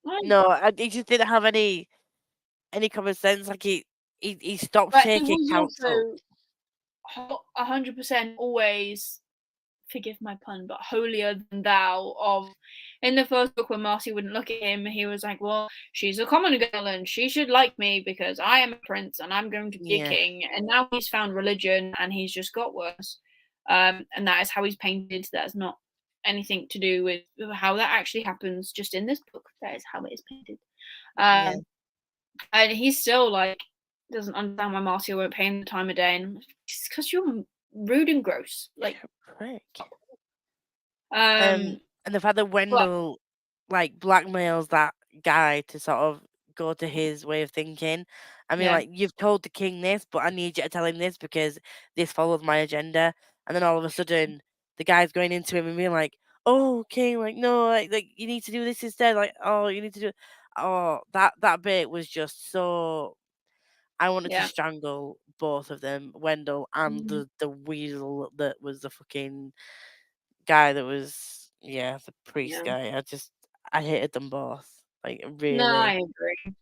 I- no, he just didn't have any common sense. Like he stopped but he taking was counsel. also 100% always, forgive my pun, but holier than thou. Of in the first book when Marcy wouldn't look at him, he was like, "Well, she's a common girl and she should like me because I am a prince and I'm going to be a Yeah, king." And now he's found religion and he's just got worse. And that is how he's painted. That's not anything to do with how that actually happens. Just in this book, that is how it is painted. yeah, Um, and he's still like doesn't understand why Marcy won't pay him the time of day, and it's because you're rude and gross. Like, prick. um, And the fact that but Wendell like blackmails that guy to sort of go to his way of thinking. I mean, yeah, like you've told the king this, but I need you to tell him this because this follows my agenda. And then all of a sudden, the guy's going into him and being like, "Oh, king, like no, like you need to do this instead. Like, oh, you need to do." Oh, that bit was just so. I wanted to yeah. strangle both of them, Wendell and Mhm. the weasel that was the fucking guy that was yeah, the priest Yeah. guy. I hated them both. Like No, I really. agree.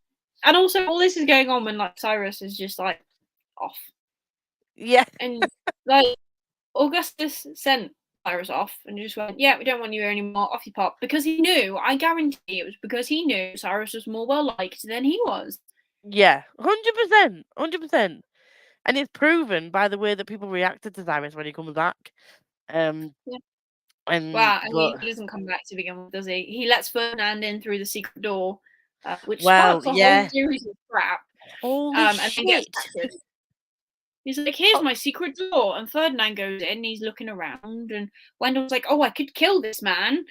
And also, all this is going on when like Cyrus is just like off, Yeah, and like Augustus sent Cyrus off and just went, "Yeah, we don't want you here anymore. Off you pop," because he knew. I guarantee it was because he knew Cyrus was more well liked than he was. yeah, 100%, 100%. And it's proven by the way that people reacted to Cyrus when he comes back. Um, Yeah. and Well, I but mean, he doesn't come back to begin with, does he? He lets Ferdinand in through the secret door, which well, starts a whole yeah. series of crap, Holy and then gets shit! captured. He's like, "Here's Oh, my secret door," and Ferdinand goes in. He's looking around, and Wendell's like, "Oh, I could kill this man,"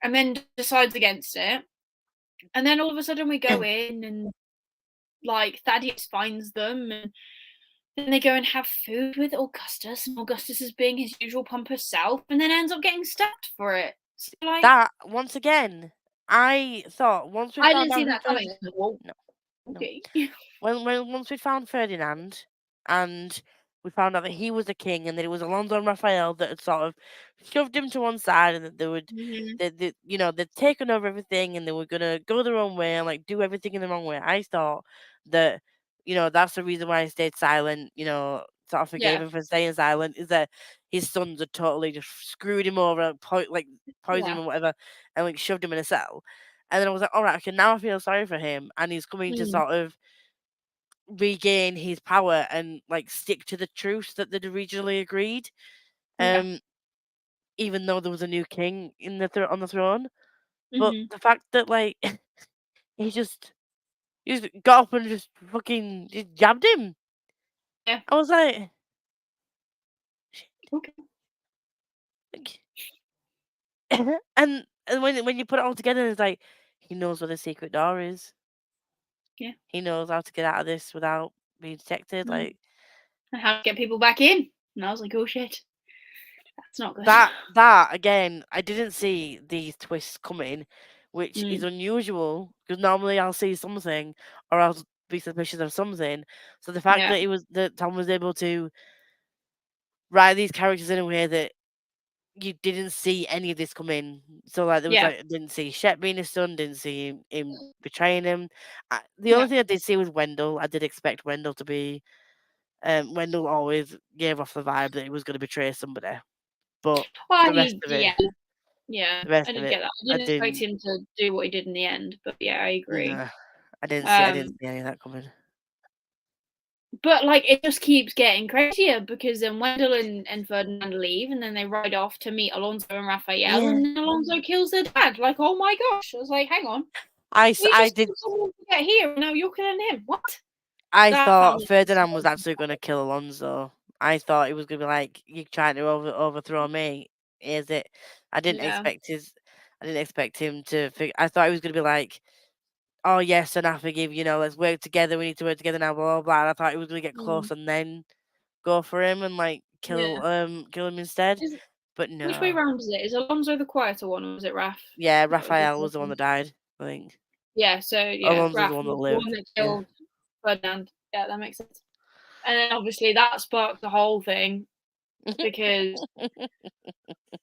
and then decides against it. And then all of a sudden, we go in, and like Thaddeus finds them, and then they go and have food with Augustus, and Augustus is being his usual pompous self, and then ends up getting stabbed for it. So, like, that once again, I thought once we I found didn't out see who that Ferdinand. coming. I was like, "Whoa, No, no. okay." When once we found Ferdinand and we found out that he was the king and that it was Alonso and Raphael that had sort of shoved him to one side and that they would Mhm. that you know they'd taken over everything and they were gonna go their own way and like do everything in the wrong way. I thought that that's the reason why he stayed silent. Sort of forgave Yeah, him for staying silent. Is that his sons had totally just screwed him over, like poisoned yeah. him or whatever, and like shoved him in a cell. And then I was like, all right, okay, now I feel sorry for him, and he's coming to Mm, sort of regain his power and like stick to the truce that they'd originally agreed. yeah. Um, even though there was a new king on the throne, but Mhm. the fact that like he just got up and just fucking just jabbed him, Yeah. I was like, Okay. like and when you put it all together, it's like he knows where the secret door is. Yeah. He knows how to get out of this without being detected. Mm. Like And how to get people back in. And I was like, oh shit, that's not good. that again, I didn't see these twists coming, which is Mm. unusual because normally I'll see something or I'll be suspicious of something. So the fact Yeah. that Tom was able to write these characters in a way that you didn't see any of this come in. So like there was Yeah. like didn't see Shep being his son, didn't see him betraying him. The Yeah. only thing I did see was Wendell. I did expect Wendell to be. Wendell always gave off the vibe that he was going to betray somebody, but Well, the rest of it, yeah. Yeah. the rest I of did it, get that. I I didn't expect didn't. him to do what he did in the end, but yeah, I agree. No, I didn't see. I didn't Um, see any of that coming. but like it just keeps getting crazier because then Wendell and Ferdinand leave, and then they ride off to meet Alonso and Raphael, Yeah, and then Alonso kills their dad. Like, oh my gosh! I was like, hang on, we I just did. killed someone to get here, and now you're killing him. What? I That thought family. Ferdinand was actually going to kill Alonso. I thought he was going to be like, "You trying to overthrow me? Is it?" I didn't Yeah. expect his. I didn't expect him to. I thought he was going to be like, "Oh yes, and I forgive you. Know, let's work together. We need to work together now." Blah blah blah. And I thought he was going to get Mm, close and then go for him and like yeah. kill him instead. Is But which way no. round is it? Is Alonso the quieter one, or is it Raph? Yeah, That was the Raphael was the one question. that died. I think Yeah. So yeah, Alonso's the Raph one that was the one lived. that Yeah. killed Ferdinand. Yeah, that makes sense. And then obviously that sparked the whole thing because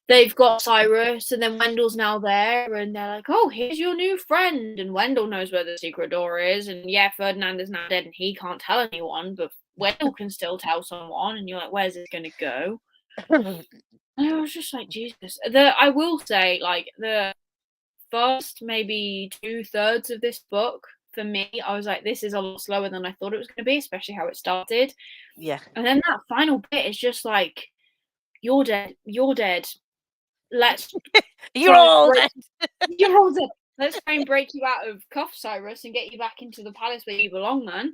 they've got Cyrus, and then Wendell's now there, and they're like, "Oh, here's your new friend." And Wendell knows where the secret door is, and yeah, Ferdinand is now dead, and he can't tell anyone, but Wendell can still tell someone. And you're like, "Where's this going to go?" And I was just like, Jesus. I will say, like the first maybe 2/3 of this book for me, I was like, this is a lot slower than I thought it was going to be, especially how it started. Yeah. And then that final bit is just like, you're dead, you're dead. Let's You're try and all break dead. you're all dead. Let's try and break you out of cuffs, Cyrus, and get you back into the palace where you belong, man.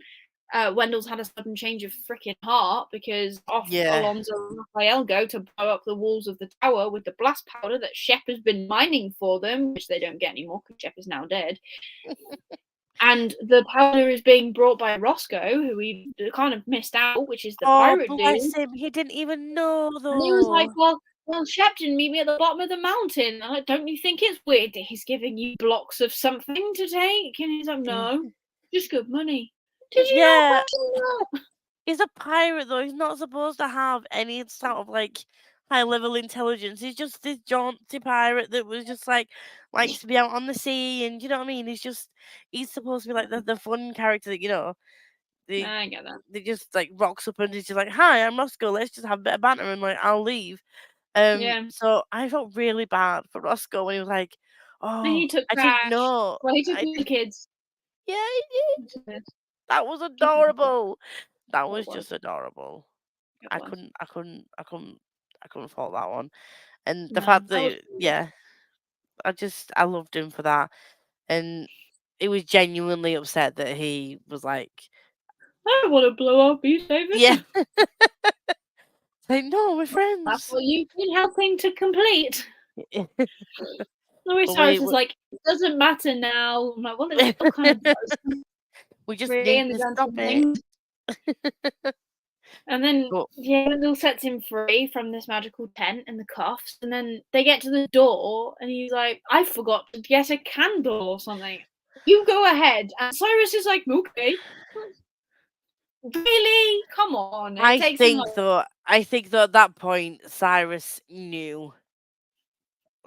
Wendell's had a sudden change of freaking heart because off Yeah. Alonso and Raphael go to blow up the walls of the tower with the blast powder that Shep has been mining for them, which they don't get anymore because Shep is now dead. And the powder is being brought by Roscoe, who we kind of missed out, which is the Oh, pirate dude. bless him. He didn't even know And he was like, though. well, Shepton, meet me at the bottom of the mountain. I'm like, don't you think it's weird that he's giving you blocks of something to take? And he's like, no, just good money. Did you not Yeah. question that? He's a pirate though. He's not supposed to have any sort of like high level intelligence. He's just this jaunty pirate that was just like likes to be out on the sea and you know what I mean? He's supposed to be like the fun character that, they I get that. they just like rocks up and he's just like, "Hi, I'm Roscoe. Let's just have a bit of banter," and like I'll leave. Yeah. So I felt really bad for Roscoe when he was like, And "Oh, he took I didn't Crash. know." Well, he took I the did, kids. yeah, he did. That was adorable. That was just adorable. It I was. couldn't, I couldn't, I couldn't, I couldn't fault that one. And the No, fact that was that, cool. yeah, I loved him for that. And it was genuinely upset that he was like, I don't want to blow up East yeah, David. like no, we're That's friends. what you've been helping to complete. Louis but Cyrus is like, it doesn't matter now. I'm like, well, it still kind of does. we just Really, need in the to grand stop scheme of it. things. And then, But yeah, Wendell sets him free from this magical tent and the cuffs. And then they get to the door, and he's like, I forgot to get a candle or something. You go ahead. And Cyrus is like, okay. Really? Come on. It takes him like, I think though at that point Cyrus knew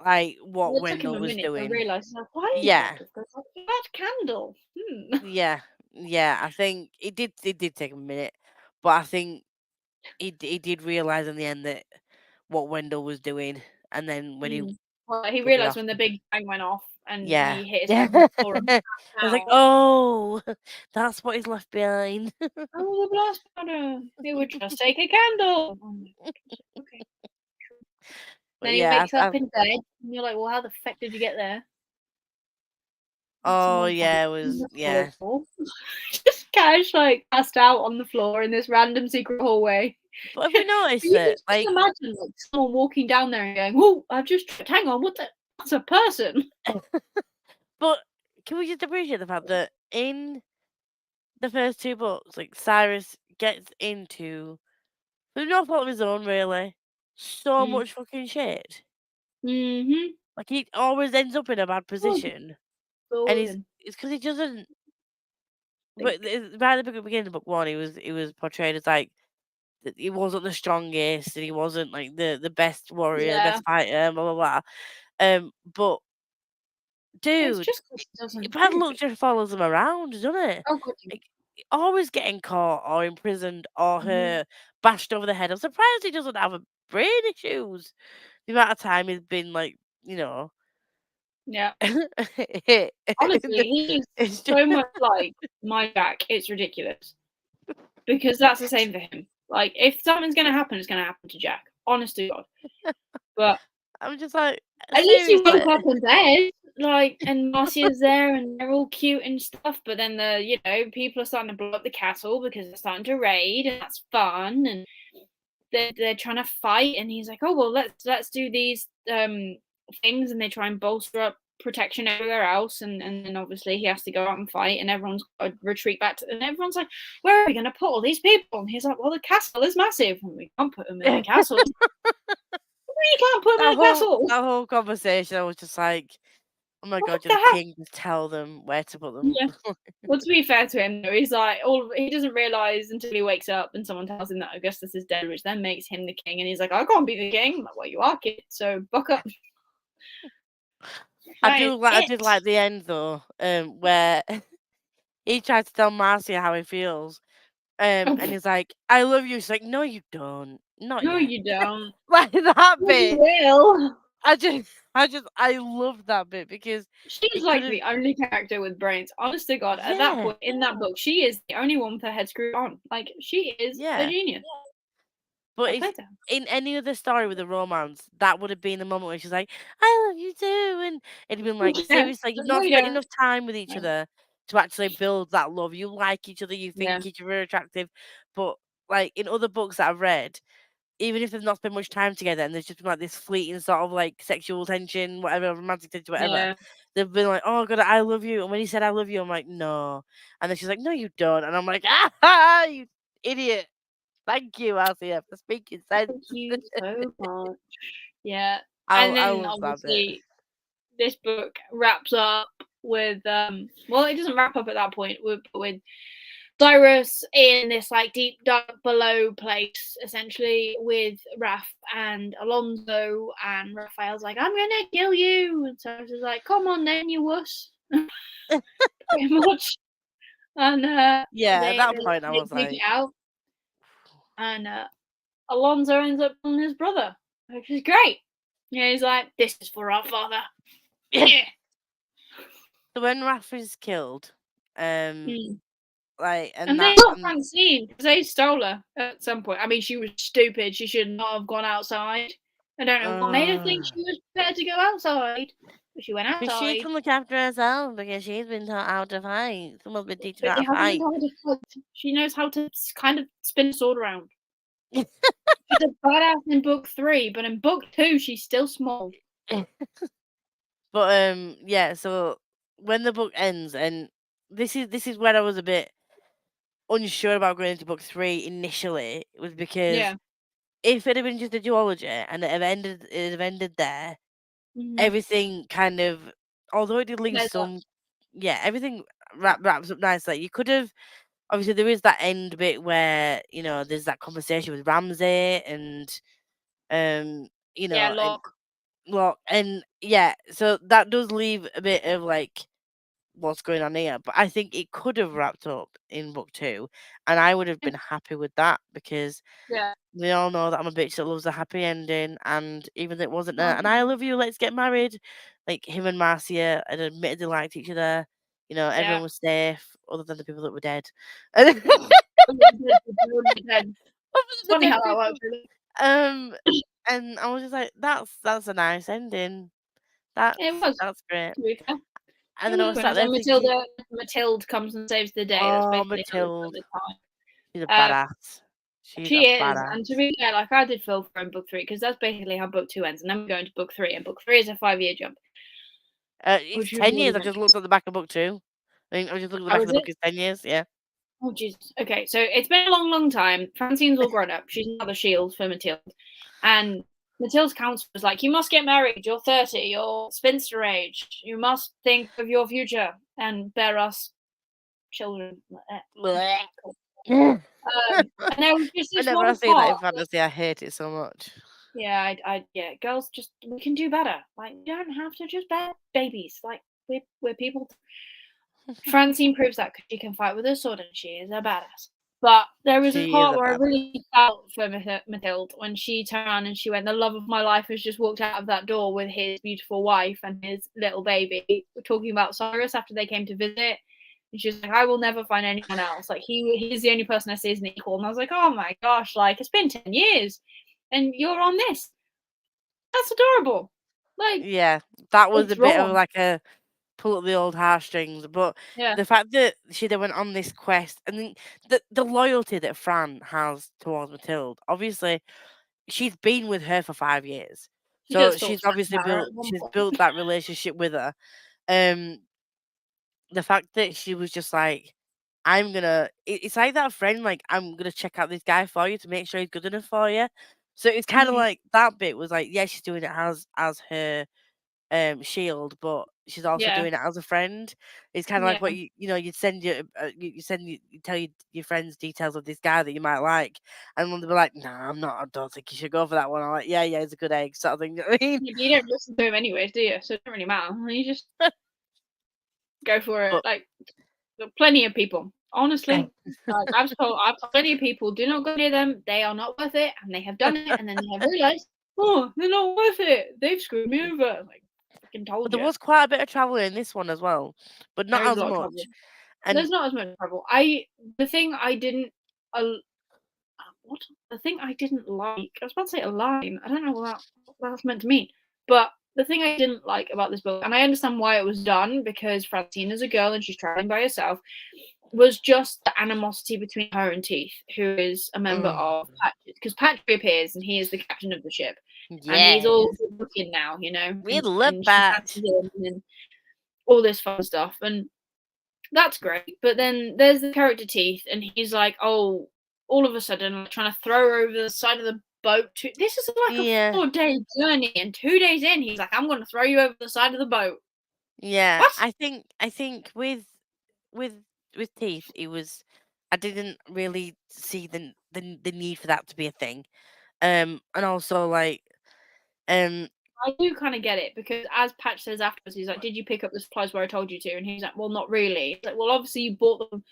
like what well, it took him Wendell a was minute to doing. realize, like, why I Yeah, thought of this? Like, that candle. Hmm. yeah, yeah. I think it did take a minute, but I think he did realize in the end that what Wendell was doing, and then when he Mm. Well, he took it realized off, when the big bang went off and yeah, he hit his yeah. head on the floor and I passed was like, out. oh, that's what he's left behind. Oh, the blast powder. It would just take a candle. Oh my god. Okay. But Then he yeah, wakes up in bed, and you're like, well, how the fuck did you get there? Did oh someone find yeah, it you in was the yeah. corridor? Just Cash, like, passed out on the floor in this random secret hallway. But have you noticed You can that just like? imagine, like, someone walking down there and going, oh, I've just tripped. Hang on, what the? That's a person. But can we just appreciate the fact that in the first two books, like Cyrus gets into, through no fault of his own, really, so Mm. much fucking shit. Mhm. Like he always ends up in a bad Gordon. position, and Gordon. it's because he doesn't. But Think. by the beginning of book one, he was portrayed as like that he wasn't the strongest, and he wasn't like the best warrior, the Yeah. best fighter, blah blah blah. But It's dude, just 'cause she doesn't bad prove luck it. just follows him around, doesn't it? Oh, God. Like always getting caught or imprisoned or Mhm. her bashed over the head. I'm surprised he doesn't have a brain issues. The amount of time he's been like, you know, Yeah. hit. Honestly, he is It's just, so much like my Jack, it's ridiculous. Because that's the same for him. Like, if something's gonna happen, it's gonna happen to Jack. Honest to God. But I'm just like, at least he woke seriously. up in bed, like, and Marcia's there, and they're all cute and stuff. But then people are starting to blow up the castle because they're starting to raid, and that's fun. And they're trying to fight, and he's like, "Oh well, let's do these things," and they try and bolster up protection everywhere else, and then obviously he has to go out and fight, and everyone's got to retreat back to, and everyone's like, "Where are we going to put all these people?" And he's like, "Well, the castle is massive, and we can't put them in the castle. We can't put them in That the whole castle. that whole conversation, I was just like, "Oh my What god, you're the the heck?" king. Just tell them where to put them." Yeah. Well, to be fair to him, though, he's like, he doesn't realize until he wakes up and someone tells him that Augustus is dead, which then makes him the king, and he's like, "I can't be the king." I'm like, "Well, you are, kid. So buck up." That is I did it. like the end though, where he tried to tell Marcia how he feels, Oh, and he's like, "I love you." She's like, "No, you don't. Not no, yet." you don't. Like that Well, you bit. will. I love that bit because She's it could like have, the only character with brains. Honest to God, at that yeah, point in that book, she is the only one with her head screwed on. Like, she is a yeah. genius. But I if played her. in any other story with a romance, that would have been the moment where she's like, "I love you too," and it'd been like, Yeah. seriously, you've Oh, not spent yeah. enough time with each other to actually build that love. You like each other, you Yeah. think each other are attractive, but like in other books that I've read, even if they've not spent much time together and there's just been like this fleeting sort of like sexual tension, whatever, romantic tension, whatever, Yeah. they've been like, "Oh God, I love you," and when he said "I love you," I'm like, "No," and then she's like, "No, you don't," and I'm like, "Ah, you idiot! Thank you, Althea, for speaking sense." Thank you so much. Yeah. And I then love that bit. obviously this book wraps up with well, it doesn't wrap up at that point with Cyrus in this like deep dark below place, essentially with Raph and Alonso, and Raphael's like, "I'm gonna kill you," and Cyrus is like, "Come on then, you wuss," pretty much. And Yeah, at they, that they point, I they was dig it like, out, and Alonso ends up killing his brother, which is great. Yeah, he's like, "This is for our father." Yeah. so when Raph is killed, um, Mm. like, And and they that, got and Francine because they stole her at some point. I mean, she was stupid. She should not have gone outside. I don't know what made her think uh, she was prepared to go outside, but she went but she outside. can look after herself because she's been taught how to fight. Someone's been teaching But her they how to haven't been fight. told to fight. She knows how to kind of spin a sword around. She's a badass in book 3, but in book 2, she's still small. But yeah. So when the book ends, and this is where I was a bit unsure about going into book 3 initially, was because Yeah. if it had been just a duology and it had ended there, Hmm. everything kind of, although it did leave There's that. some, yeah, everything wraps up nicely. You could have, obviously there is that end bit where there's that conversation with Ramsey and um Yeah, and Locke. well, and yeah, so that does leave a bit of like what's going on here, but I think it could have wrapped up in book 2, and I would have Yeah. been happy with that because Yeah. we all know that I'm a bitch that loves a happy ending, and even though it wasn't and I Um, love you, let's get married, like him and Marcia had admitted they liked each other, yeah. everyone was safe other than the people that were dead. And Oh, yeah, they're dead. It's the funny dead how that people. works, really. Um, and I was just like, that's a nice ending. It was, That's great. to be fair. And It then I was was really sat nice. there And thinking, Matilda comes and saves the day. That's oh, basically how we Matilda, spent the she's a time. badass. She's a She is, badass. and to be fair, like I did feel for her in book 3 because that's basically how book 2 ends, and then we go into book 3, and book 3 is a 5-year jump, It's which was 10 really years. I funny. just looked at the back of book 2. I mean, I just looked at the How back of was the book. it? It's 10 years. Yeah. Oh Jesus. Okay, so it's been a long, long time. Francine's all grown up. She's now the shield for Mathilde, and Mathilde's counselor was like, "You must get married. You're 30. You're spinster age. You must think of your future and bear us children." Blech. And there was just this Whenever I one see that in part. fantasy, I hate it so much. Yeah, yeah, girls just we can do better. Like, you don't have to just bear babies. Like, we're people. Francine proves that because she can fight with a sword and she is a badass. But there was a She is part a where I bad. really felt for Mathilde when she turned around and she went, "The love of my life has just walked out of that door with his beautiful wife and his little baby." We're talking about Cyrus after they came to visit. And she's like, "I will never find anyone else. Like, he's the only person I see as an equal." And I was like, "Oh my gosh, like, it's been 10 years and you're on this. That's adorable." Like, Yeah, that was it's a bit of wrong. like a pull at the old heartstrings. But Yeah, the fact that she then went on this quest, and then the loyalty that Fran has towards Mathilde, obviously she's been with her for 5 years, she does so feel she's sorry obviously for her at one she's point. built that relationship with her. Um, the fact that she was just like, it's like that friend, like, I'm gonna check out this guy for you to make sure he's good enough for you. So it's kind of Mm, like that bit was like, yeah, she's doing it as her shield, but she's also yeah, doing it as a friend. It's kind of like yeah. what you'd send you tell your friends details of this guy that you might like, and then they'll be like, "Nah, I'm not. I don't think you should go for that one." I'm like, "Yeah, yeah, it's a good egg," sort of thing. You know what I mean? Yeah, but you don't listen to him anyways, do you? So it doesn't really matter. You just go for it. But Like, there are plenty of people, honestly. Like, I've told plenty of people, do not go near them. They are not worth it, and they have done it, and then they have realised, oh, they're not worth it. They've screwed me over. Like, freaking but told there you. was quite a bit of travel in this one as well, but not There is a as lot of trouble. much. And There's not as much trouble. The thing I didn't, uh, what the thing I didn't like. I was about to say a line. I don't know what that's meant to mean. But the thing I didn't like about this book, and I understand why it was done because Francine is a girl and she's traveling by herself, was just the animosity between her and Teeth, who is a member mm, of Patch, because Patch reappears and he is the captain of the ship, and he's all yes, good looking now, we and love she that. fancies him and all this fun stuff, and that's great. But then there's the character Teeth, and he's like, oh, all of a sudden, like, trying to throw her over the side of the boat. This is like a Yeah, 4-day journey, and 2 days in, he's like, I'm going to throw you over the side of the boat. yeah. What? I think with teeth, it was. I didn't really see the need for that to be a thing. And also like, um, I do kind of get it because, as Patch says afterwards, he's like, "Did you pick up the supplies where I told you to?" And he's like, "Well, not really." It's like, "Well, obviously you bought them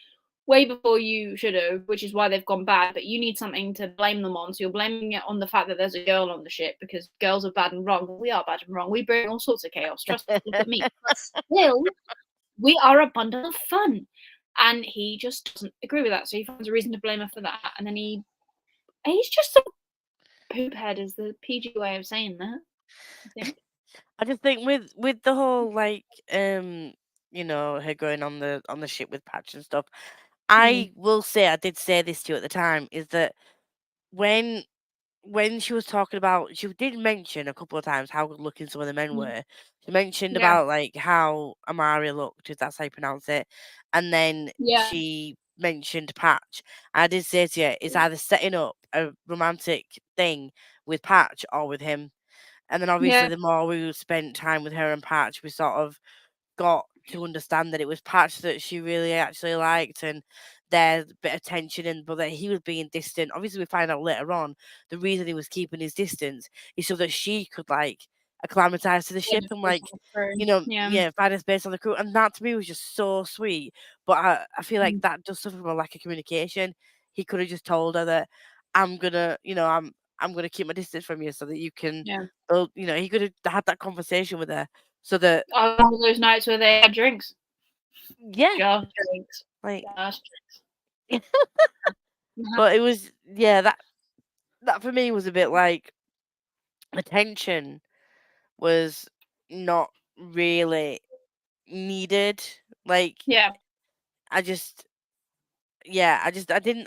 way before you should have, which is why they've gone bad. But you need something to blame them on, so you're blaming it on the fact that there's a girl on the ship because girls are bad and wrong. Well, we are bad and wrong. We bring all sorts of chaos. Trust me. Look at me. But still, we are a bundle of fun." And he just doesn't agree with that, so he finds a reason to blame her for that, and then he's just a poop head, is the PG way of saying that. I think. I just think with the whole like, her going on the ship with Patch and stuff. Mm. I will say, I did say this to you at the time, is that when she was talking about, she did mention a couple of times how good looking some of the men Mm. were. She mentioned Yeah. about like how Amari looked, if that's how you pronounce it, and then Yeah. she mentioned Patch. I did say to you, it's either setting up a romantic thing with Patch or with him. And then obviously Yeah. the more we spent time with her and Patch, we sort of got to understand that it was Patch that she really actually liked, and there's a bit of tension, and but that he was being distant. Obviously, we find out later on the reason he was keeping his distance is so that she could like acclimatize to the ship and like, Yeah. yeah, find a space on the crew. And that to me was just so sweet. But I feel like Mm. that does suffer from a lack of communication. He could have just told her that I'm gonna, I'm gonna keep my distance from you so that you can Yeah. build. He could have had that conversation with her so that, I remember those nights where they had drinks. yeah, Just drinks. like. Just drinks. But it was, yeah, that for me was a bit like attention was not really needed. Like, Yeah. I just, yeah, I mean,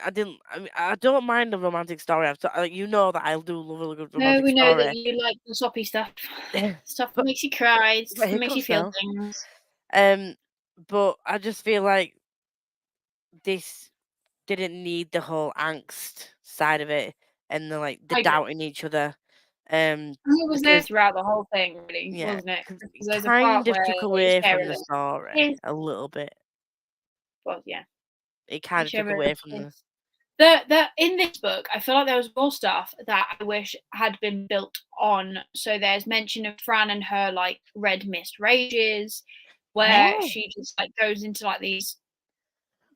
I don't mind a romantic story. You know that I do love a good No, romantic we know that story. you like the soppy stuff. Stuff that But makes you cry, stuff my that makes you hiccups feel now. things. Um, but I just feel like this. didn't need the whole angst side of it and the I agree. doubting each other. And it was there Because throughout the whole thing, really, yeah, wasn't it? 'cause it Because there's a part kind of where took they away share from a the little story kiss. a little bit. Well, yeah, It they kind of share took a little away from the kiss. The in this book, I feel like there was more stuff that I wish had been built on. So there's mention of Fran and her like red mist rages, where oh, she just like goes into like these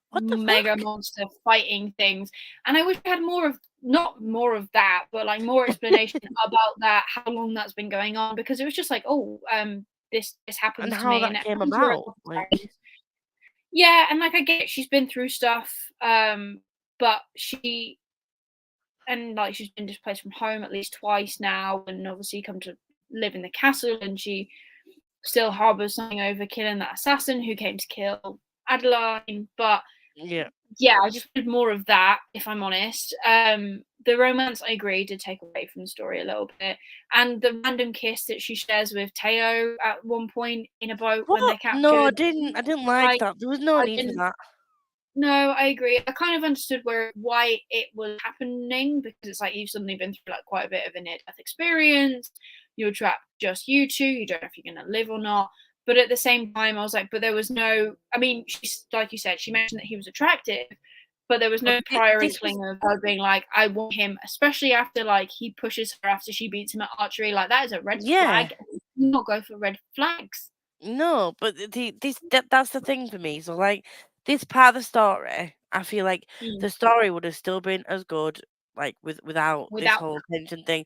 what the mega fuck? monster fighting things. And I wish we had more of not more of that, but like more explanation about that, how long that's been going on, because it was just like, oh, this And happens to how me, and that it came happens to her a about? couple Like, times. Yeah, and like I get it, she's been through stuff, but she's been displaced from home at least twice now, and obviously come to live in the castle, and she still harbors something over killing that assassin who came to kill Adeline. But yeah. yeah, I just wanted more of that, if I'm honest. The romance, I agree, did take away from the story a little bit, and the random kiss that she shares with Teo at one point in a boat when What? they're No, captured, I didn't like like that. There was no I need for didn't. that. No, I agree. I kind of understood why it was happening, because it's like you've suddenly been through like quite a bit of a near death experience. You're trapped, just you two. You don't know if you're gonna live or not. But at the same time, I was like, but there was no. I mean, she's like you said, she mentioned that he was attractive, but there was But no prior this was inkling of her being like, I want him, especially after like he pushes her after she beats him at archery. Like that is a red yeah. flag. Do not go for red flags. No, but that's the thing for me. So this part of the story, I feel like Mm. the story would have still been as good without this Without whole that, tension thing.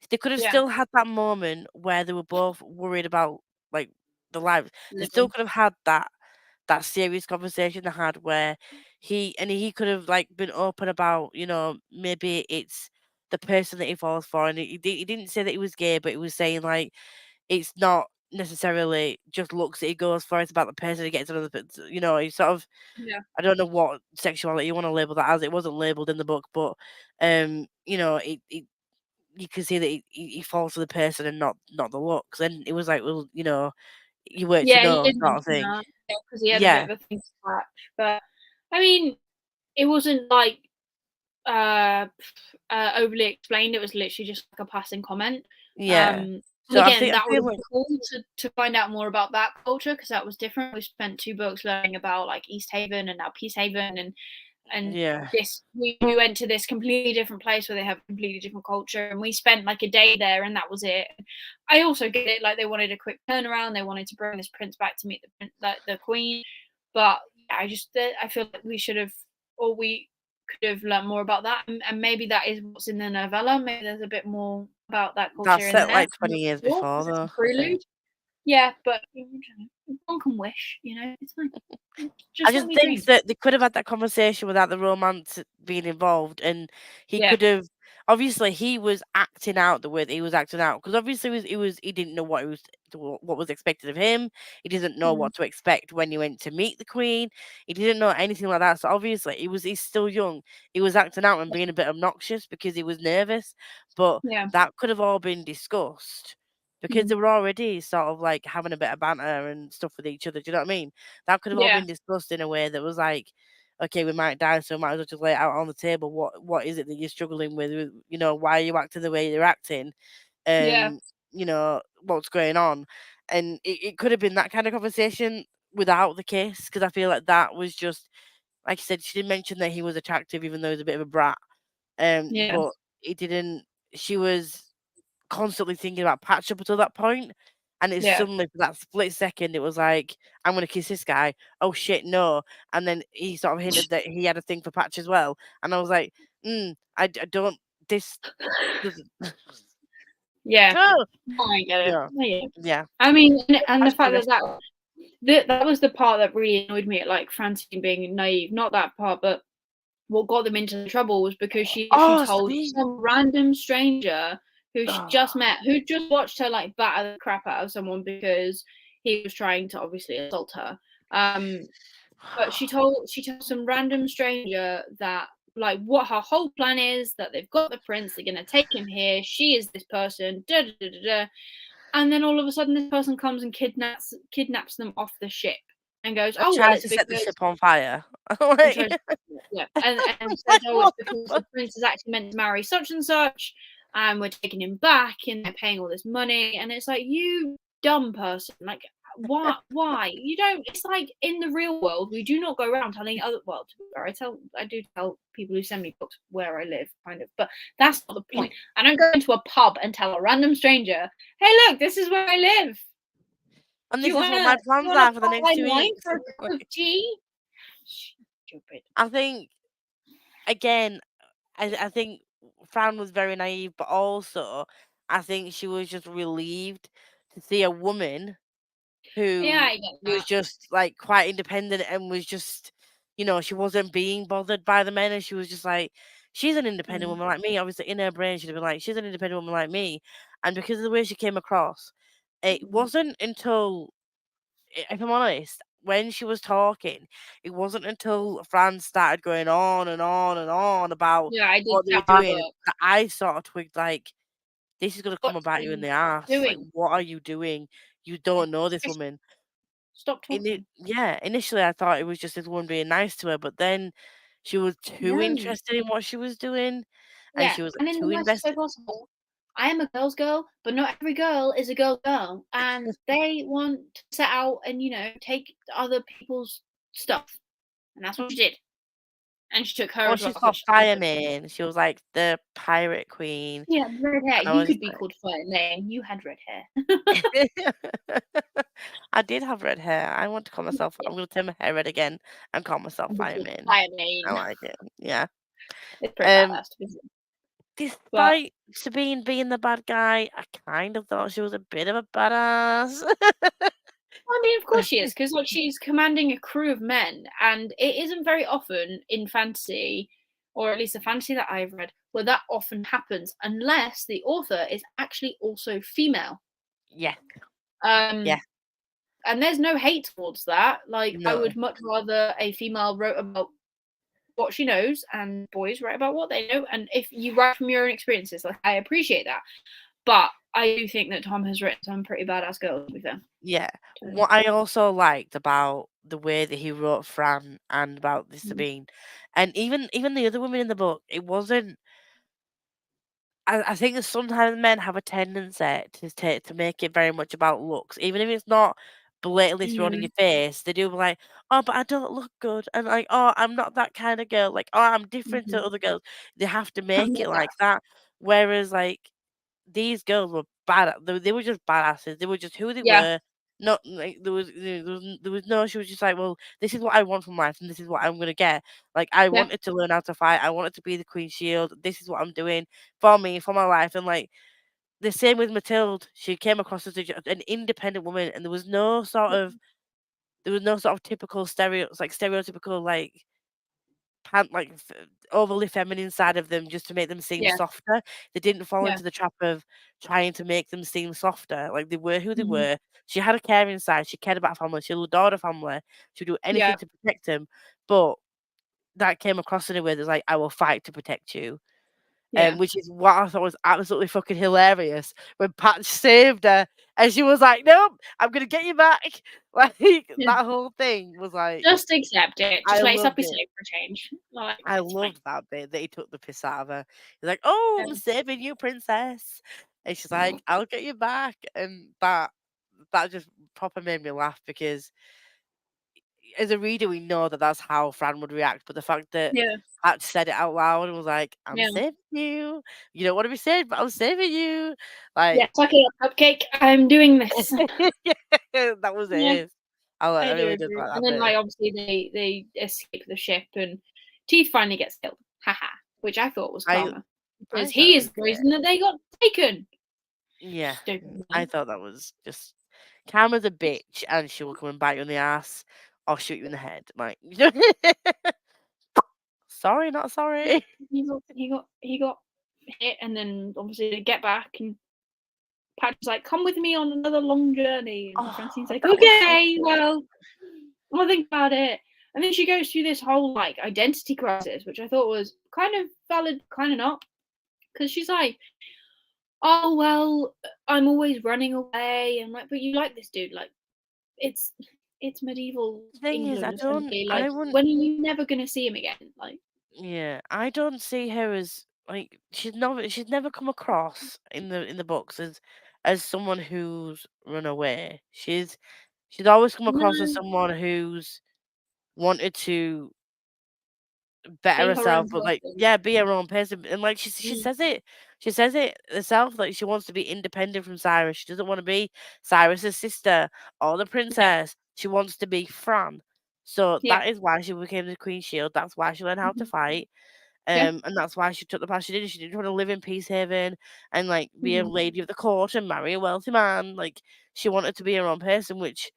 They could have yeah, still had that moment where they were both worried about like the lives. They still living, could have had that serious conversation they had where he could have been open about, maybe it's the person that he falls for, and he didn't say that he was gay, but he was saying it's not necessarily just looks that he goes for, it's about the person he gets another he sort of, yeah, I don't know what sexuality you want to label that as. It wasn't labeled in the book, but you can see that he falls for the person and not the looks. And it was like, well, you were to yeah. He know did sort of mention thing. that because he had a bit Yeah, of a thing to catch, but I mean, it wasn't like uh, overly explained. It was literally just like a passing comment. yeah. And So again, I that would feel have like been cool to find out more about that culture, because that was different. We spent 2 books learning about like East Haven and now Peace Haven, and yeah, this we went to this completely different place where they have a completely different culture, and we spent like a day there, and that was it. I also get it, like they wanted a quick turnaround, they wanted to bring this prince back to meet the queen, but yeah, I feel like we should have, or we could have learned more about that, and maybe that is what's in the novella. Maybe there's a bit more about that culture that's in set there. like I'm 20 not years sure before because it's though, a I think. prelude. Yeah, but one can wish, it's fine. I Just let just me think dream. that they could have had that conversation without the romance being involved, and he Yeah. could have. Obviously, he was acting out the way that he was acting out because obviously he didn't know what was expected of him. He didn't know Mm. what to expect when he went to meet the queen. He didn't know anything like that. So obviously, he's still young. He was acting out and being a bit obnoxious because he was nervous. But Yeah. that could have all been discussed because Mm. they were already sort of like having a bit of banter and stuff with each other. Do you know what I mean? That could have all Yeah. been discussed in a way that was like, okay, we might die, so we might as well just lay it out on the table. What is it that you're struggling with? Why are you acting the way you're acting? Yeah. What's going on? And it could have been that kind of conversation without the kiss, because I feel like that was just like you said, she didn't mention that he was attractive, even though he was a bit of a brat. Yeah. But it didn't. She was constantly thinking about Patch up until that point, and it's Yeah. suddenly for that split second, it was like, "I'm gonna kiss this guy." Oh shit, no! And then he sort of hinted that he had a thing for Patch as well, and I was like, I don't. This doesn't. Yeah. Oh, No, I get it. yeah, I get it. yeah. I mean, and the Patch fact the rest of that was the part that really annoyed me at like Francine being naive. Not that part, but what got them into trouble was because she literally Oh, told see. some random stranger who she just Oh, met, who just watched her like batter the crap out of someone because he was trying to obviously assault her. Um, but she told some random stranger that like what her whole plan is, that they've got the prince, they're gonna take him here. She is this person, da da da da. And then all of a sudden, this person comes and kidnaps them off the ship. and goes, And "Oh well, tries it's to set the because." ship on fire. And Like tries, yeah, and says, like, "Oh, it's what the because the fuck? prince is actually meant to marry such and such, and we're taking him back, and they're paying all this money." And it's like, you dumb person, like, why? Why you don't? It's like in the real world, we do not go around telling other. Well, to be fair, I do tell people who send me books where I live, kind of, but that's not the point. I don't go into a pub and tell a random stranger, "Hey, look, this is where I live. And Do this you is what wanna my do you plans wanna are for the pop next my 2 wine weeks. for a cup of tea?" Stupid. I think again, I think Fran was very naive, but also I think she was just relieved to see a woman Yeah, who I get was that. just like quite independent and was just, she wasn't being bothered by the men, and she was just like, she's an independent Mm, woman like me. Obviously, in her brain, she'd have been like, she's an independent woman like me, and because of the way she came across, it mm. wasn't until, if I'm honest, when she was talking, it wasn't until Fran started going on and on and on about Yeah, I did what they were tap the doing book. that I sort of twigged like, this is gonna come What's about you in he the ass. Like, doing? what are you doing? You Yeah, don't know this just woman. stop talking. Yeah, initially I thought it was just this woman being nice to her, but then she was too No. interested in what she was doing, and Yeah, she was and in the too nicest way invested. possible. I am a girl's girl, but not every girl is a girl's girl, and they want to set out and, take other people's stuff, and that's what she did. And she took her Well, as she well saw because she was Fireman. She was like the pirate queen, yeah, red hair. and I You was could just be called Fire Name. You had red hair. I did have red hair. I want to call myself. Yeah, I'm gonna turn my hair red again and call myself and be called Fireman. Fire I Name. like it. Yeah. It's pretty Um, badass to be honest. But despite Sabine being the bad guy, I kind of thought she was a bit of a badass. I mean, of course she is, because like she's commanding a crew of men, and it isn't very often in fantasy, or at least the fantasy that I've read, where that often happens, unless the author is actually also female. Yeah. Yeah. Um, and there's no hate towards that. Like, I No. would much rather a female wrote about what she knows, and boys write about what they know. And if you write from your own experiences, like I appreciate that. But I do think that Tom has written some pretty badass girls. To be fair. Yeah. So, What I also liked about the way that he wrote Fran and about the mm, Sabine, and even the other women in the book, it wasn't. I think that sometimes men have a tendency to make it very much about looks, even if it's not blatantly thrown in your mm, face. They do be like, "Oh, but I don't look good," and like, "Oh, I'm not that kind of girl." Like, "Oh, I'm different to mhm. other girls." They have to I make get it that. like that. Whereas, like, these girls were bad. They were just badasses. They were just who they Yeah, were. Not like there was no. She was just like, well, this is what I want from life, and this is what I'm gonna get. Like I yeah, wanted to learn how to fight. I wanted to be the Queen Shield. This is what I'm doing for me, for my life, and like the same with Matilda. She came across as an independent woman, and there was no sort of typical stereotypical like overly feminine side of them just to make them seem yeah, softer. They didn't fall yeah. into the trap of trying to make them seem softer. Like they were who they Mhm. were. She had a caring side. She cared about her family. She adored her family. She would do anything Yeah, to protect them. But that came across in a way that's like, I will fight to protect you. yeah. Which is what I thought was absolutely fucking hilarious when Patch saved her and she was like, "Nope, I'm gonna get you back." Like Yeah. that whole thing was like, Just accept it. I Just let yourself loved be it. safe for change. Like, I it's fine. loved that bit that he took the piss out of her. He's like, "Oh, I'm Yeah. saving you, princess," and she's like, "I'll get you back," and that just proper made me laugh because as a reader we know that that's how Fran would react, but the fact that Yeah. Patch said it out loud and was like, "I'm Yeah. saving you. You don't want to be saved, but I'm saving you," Yeah. like Suck it up, cupcake. I'm doing this. that was Yeah, it. I I do really did agree. like And that then, bit. like, obviously, they escape the ship, and Teeth finally gets killed. Haha. Which I thought was I karma because I thought he it is was the great. reason that they got taken. Yeah, Stupid I man. thought that was just Karma's a bitch, and she will come and bite you in the ass or shoot you in the head. Like, sorry, not Yeah, sorry. he got hit, and then obviously they get back, and Pat's like, "Come with me on another long journey," and Francine's Oh, like, that was so "Okay, good. well, I'll think about it." And then she goes through this whole like identity crisis, which I thought was kind of valid, kind of not, because she's like, "Oh well, I'm always running away," and like, "But you like this dude, like it's." it's medieval The thing is, England essentially. I Like, wouldn't. when are you never gonna see him again? Like, Yeah, I don't see her as like she's never come across in the books as someone who's run away. She's always come across as no, someone who's wanted to better be her herself, own but like person. yeah, be her own person. And like Mm, she says it herself. Like she wants to be independent from Cyrus. She doesn't want to be Cyrus's sister or the yeah, princess. She wants to be Fran. So yeah, that is why she became the Queen Shield. That's why she learned how to mhm, fight. yeah, And that's why she took the path she did. She didn't want to live in Peace Haven and like be a mhm, lady of the court and marry a wealthy man. Like she wanted to be her own person, which,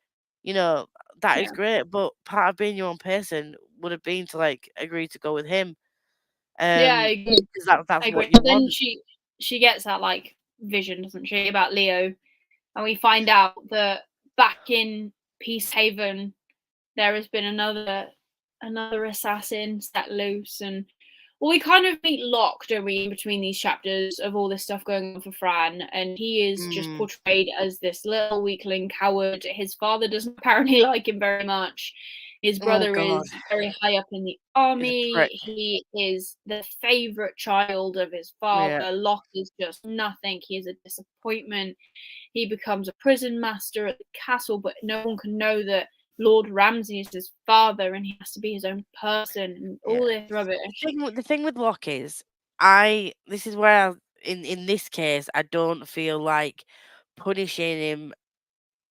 you know, that is yeah. great. But part of being your own person would have been to like agree to go with him. Yeah, I Um, agree. because I that's agree. what you But then want. she gets that like vision, doesn't she, about Leo, and we find out that back in Peacehaven there has been another assassin set loose, and well, we kind of meet Locke, don't we, in between these chapters of all this stuff going on for Fran, and he is just Mm. portrayed as this little weakling coward. His father doesn't apparently like him very much. His Oh brother God, is very high up in the he's a army. prick. He is the favorite child of his Yeah, father. Locke is just nothing. He is a disappointment. He becomes a prison master at the castle, but no one can know that Lord Ramsay is his father and he has to be his own person and yeah. all this rubbish. The thing with Locke is, I this is where in this case I don't feel like punishing him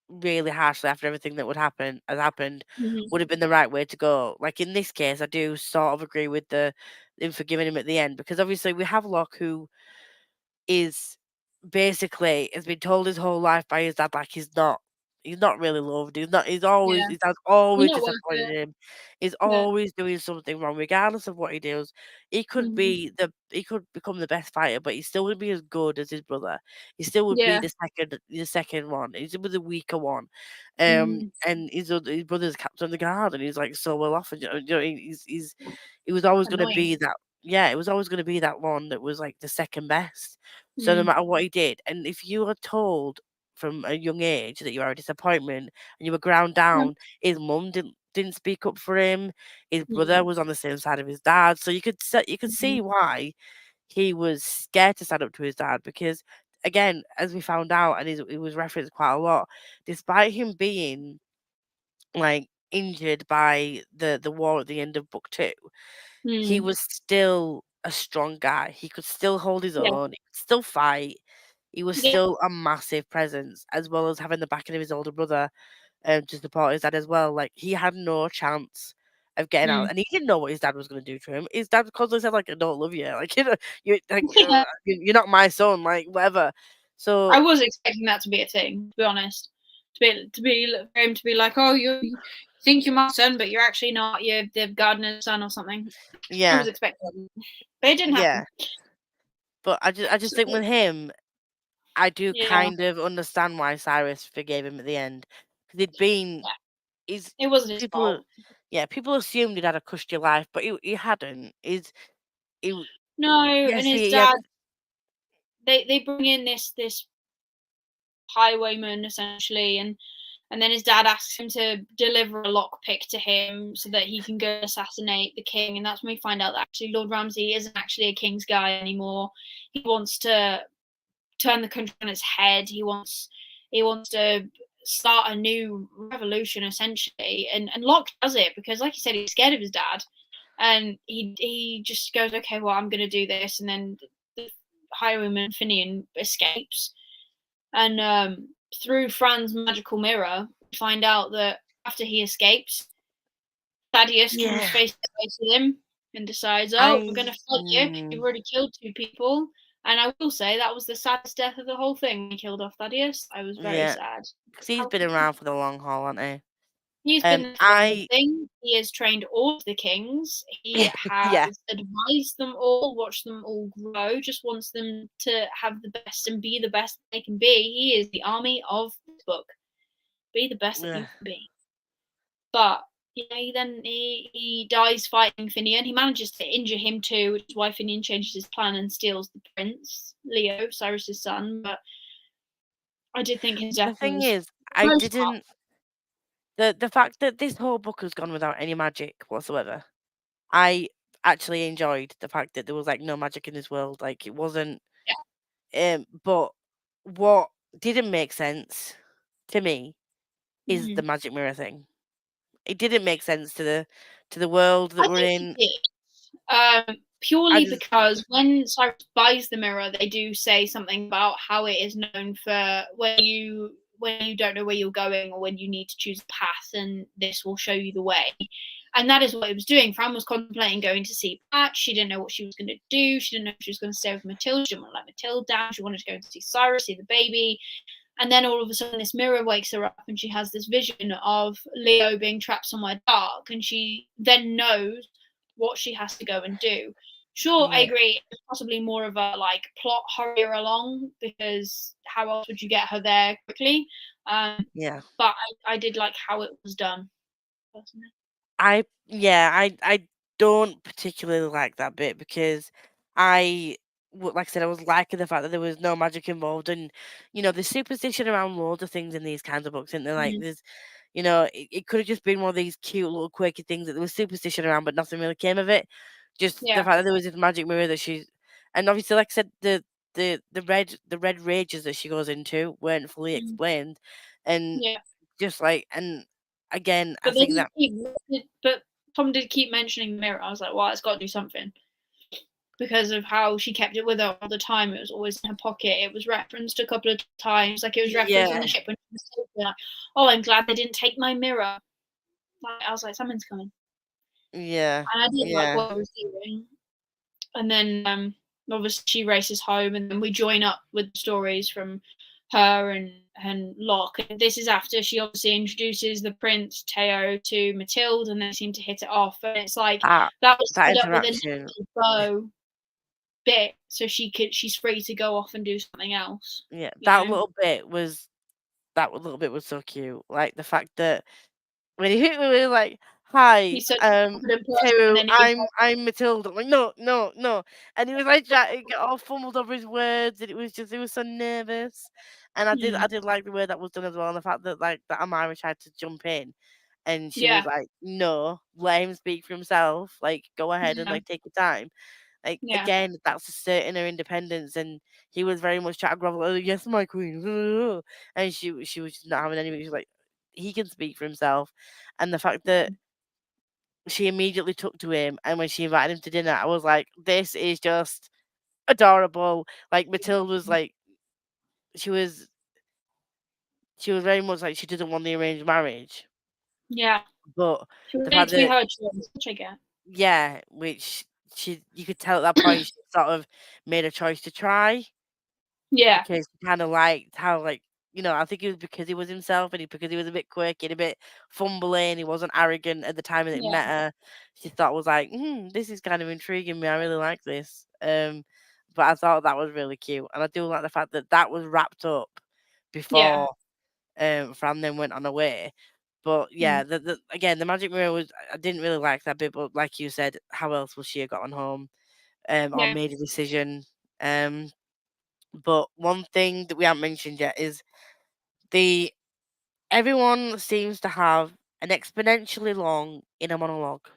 really harshly after everything that would happen has happened Mhm. would have been the right way to go. Like in this case, I do sort of agree with the in forgiving him at the end because obviously we have Locke who is basically has been told his whole life by his dad like he's not really loved. Yeah. His dad's You're always not worth disappointed it. him. He's Yeah. always doing something wrong, regardless of what he does. Mhm. He could become the best fighter, but he's still would be as good as his brother. He still would be Yeah. the second one. He's with the weaker one. Mhm. And his brother's captain of the guard, and he's like so well off. And you know, he was always going to Annoying. be that. Yeah, it was always going to be that one that was like the second best. So no Mm. matter what he did, and if you were told from a young age that you are a disappointment and you were ground Yeah. down, his mum didn't speak up for him. His brother Mm. was on the same side of his dad, so you could see Mhm. why he was scared to stand up to his dad because, again, as we found out, and it was referenced quite a lot, despite him being like injured by the war at the end of book two, he Mm. was still a strong guy. He could still hold his Yeah. own. He could still fight. He was Yeah. still a massive presence, as well as having the backing of his older brother to support his dad as well. Like he had no chance of getting out, Mm. and he didn't know what his dad was going to do to him. His dad constantly said like, "I don't love you," like you know, Yeah. you're not my son, like whatever. I So was expecting that to be a thing, to be honest. For him to be like, "Oh, you think you're my son, but you're actually not. You're the gardener's son or something." I yeah, was expecting, but it didn't yeah. happen. But I just So, think with him, I do yeah. kind of understand why Cyrus forgave him at the end because he'd been he's It wasn't his people fault. yeah, people assumed he'd had a cushy life, but he hadn't. He No, and yes, his he had dad, they bring in this highwayman essentially, and then his dad asks him to deliver a lockpick to him so that he can go assassinate the king, and that's when we find out that actually Lord Ramsay isn't actually a king's guy anymore. He wants to turn the country on its head. He wants to start a new revolution essentially, and Locke does it because, like you said, he's scared of his dad, and he just goes, okay, well, I'm going to do this, and then the highwayman Finian escapes, and through Fran's magical mirror, we find out that after he escapes, Thaddeus comes yeah. face to face with him and decides, "Oh, I'm going to I fight you. You've already killed two people." And I will say that was the saddest death of the whole thing. When he killed off Thaddeus, I was very yeah, sad. because he's How been could you? around for the long haul, hasn't He's he? been there for the whole I thing. He has trained all of the kings. He yeah, has advised them all, watched them all grow. Just wants them to have the best and be the best they can be. He is the army of this book. Be the best that yeah. you can be. But he dies fighting Finian. He manages to injure him too, which is why Finian changes his plan and steals the prince, Leo, Cyrus's son. But I did think his The death thing was, is, for the most part, the fact that this whole book has gone without any magic whatsoever, I actually enjoyed the fact that there was like no magic in this world. Like it wasn't. Yeah. But what didn't make sense to me is the Mhm. magic mirror thing. It didn't make sense to the world that I we're think it in. did. I Purely just because when Cyrus buys the mirror, they do say something about how it is known for when you don't know where you're going or when you need to choose a path, and this will show you the way. And that is what it was doing. Fran was contemplating going to see Pat. She didn't know what she was going to do. She didn't know if she was going to stay with Matilda. She didn't want to let Matilda down. She wanted to go and see Cyrus, see the baby. And then all of a sudden, this mirror wakes her up and she has this vision of Leo being trapped somewhere dark. And she then knows what she has to go and do. Sure, I yeah, agree. It's possibly more of a like plot hurry her along because how else would you get her there quickly? yeah. But I did like how it was done, personally. I don't particularly like that bit because I like I said, I was liking the fact that there was no magic involved, and the superstition around loads of things in these kinds of books, and they're like Mm, there's it could have just been one of these cute little quirky things that there was superstition around, but nothing really came of it. Just the yeah. fact that there was this magic mirror that she, and obviously, like I said, the red rages that she goes into weren't fully Mm, explained, and yeah. just like and again, I But they think did that keep, but Tom did keep mentioning the mirror. I was like, well, it's got to do something because of how she kept it with her all the time. It was always in her pocket. It was referenced a couple of times. Like it was referenced on yeah, the ship when she was sleeping. Like, oh, I'm glad they didn't take my mirror. Like, I was like, something's coming. yeah, And I did like yeah. what I was doing. And then obviously she races home, and then we join up with the stories from her and Locke. And this is after she obviously introduces the prince Teo to Matilda, and they seem to hit it off. And it's like That that was that tied up with a interaction, little bow bit, so she's free to go off and do something else. yeah, You know, that little bit was so cute. Like the fact that when he hit me with like, "Hi, he's such a confident person, and Teru, then he's I'm Matilda." I'm like, "No, no, no," and he was like, he got all fumbled over his words, and he was so nervous. And like, I did like the way that was done as well, and the fact that like that Amira tried to jump in, and she was yeah, like, "No, let him speak for himself. Like, go ahead and yeah, like take your time." Like yeah, again, that's asserting her independence, and he was very much trying to grovel. "Oh, yes, my queen," and she was just not having any. She was like, he can speak for himself, and the fact that she immediately took to him, and when she invited him to dinner, I was like, this is just adorable. Like Matilda was like, she was she was very much like she didn't want the arranged marriage, yeah. but She the wanted it fact to be that her choice, which I get. yeah, which she you could tell at that point she sort of made a choice to try. Yeah, Because he kinda liked how, like, I think it was because he was himself and because he was a bit quirky and a bit fumbling, he wasn't arrogant at the time that he yeah, met her. She thought was like, this is kind of intriguing me, I really like this." But I thought that was really cute, and I do like the fact that that was wrapped up yeah. before, Fran then went on her way. But Mm, yeah, again, the magic mirror was I didn't really like that bit, but like you said, how else would she have gotten home, or yeah. made a decision? Um but one thing that we haven't mentioned yet is the everyone seems to have an exponentially long inner monologue.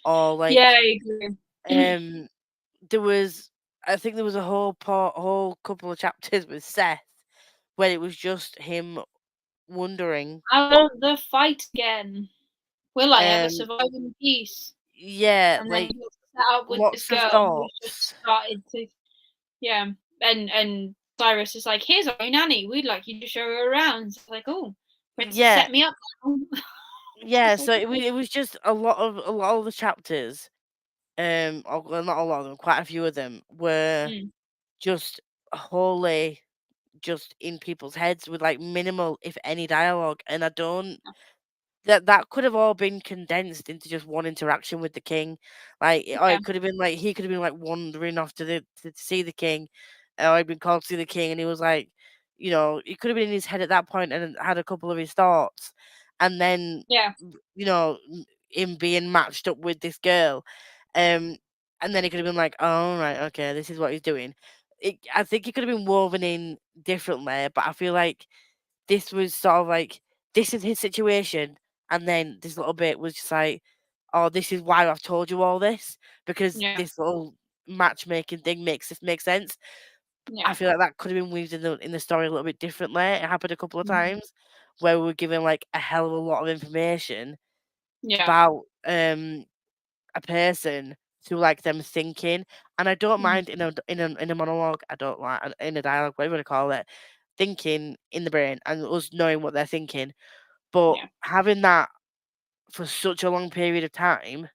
Or Yeah, like I agree. um there was I think there was a whole couple of chapters with Seth where it was just him wondering I want the fight again. Will I ever um survive in peace? yeah, And then like he set up with this lots of girl who's just thoughts. started to, yeah. And Cyrus is like, "Here's our nanny. We'd like you to show her around." It's like, "Oh, Prince has Yeah, set me up now." yeah, It's so like, it was just a lot of the chapters, or well, not a lot of them, quite a few of them were mm, just wholly just in people's heads with like minimal, if any, dialogue. And I don't that could have all been condensed into just one interaction with the king. Like, or yeah, it could have been like he could have been like wandering off to see the king, or he'd been called to see the king, and he was like, he could have been in his head at that point and had a couple of his thoughts, and then yeah, him being matched up with this girl, um, and then he could have been like, oh right, okay, this is what he's doing. I think it could have been woven in differently, but I feel like this was sort of like this is his situation, and then this little bit was just like, oh, this is why I've told you all this because Yeah. this little matchmaking thing makes sense. I Yeah. feel like that could have been weaved in the story a little bit differently. It happened a couple of Mhm. times where we were given like a hell of a lot of information Yeah. about a person through like them thinking, and I don't Mhm. mind in a monologue. I don't like in a dialogue, whatever you want to call it, thinking in the brain and us knowing what they're thinking. But Yeah. having that for such a long period of time,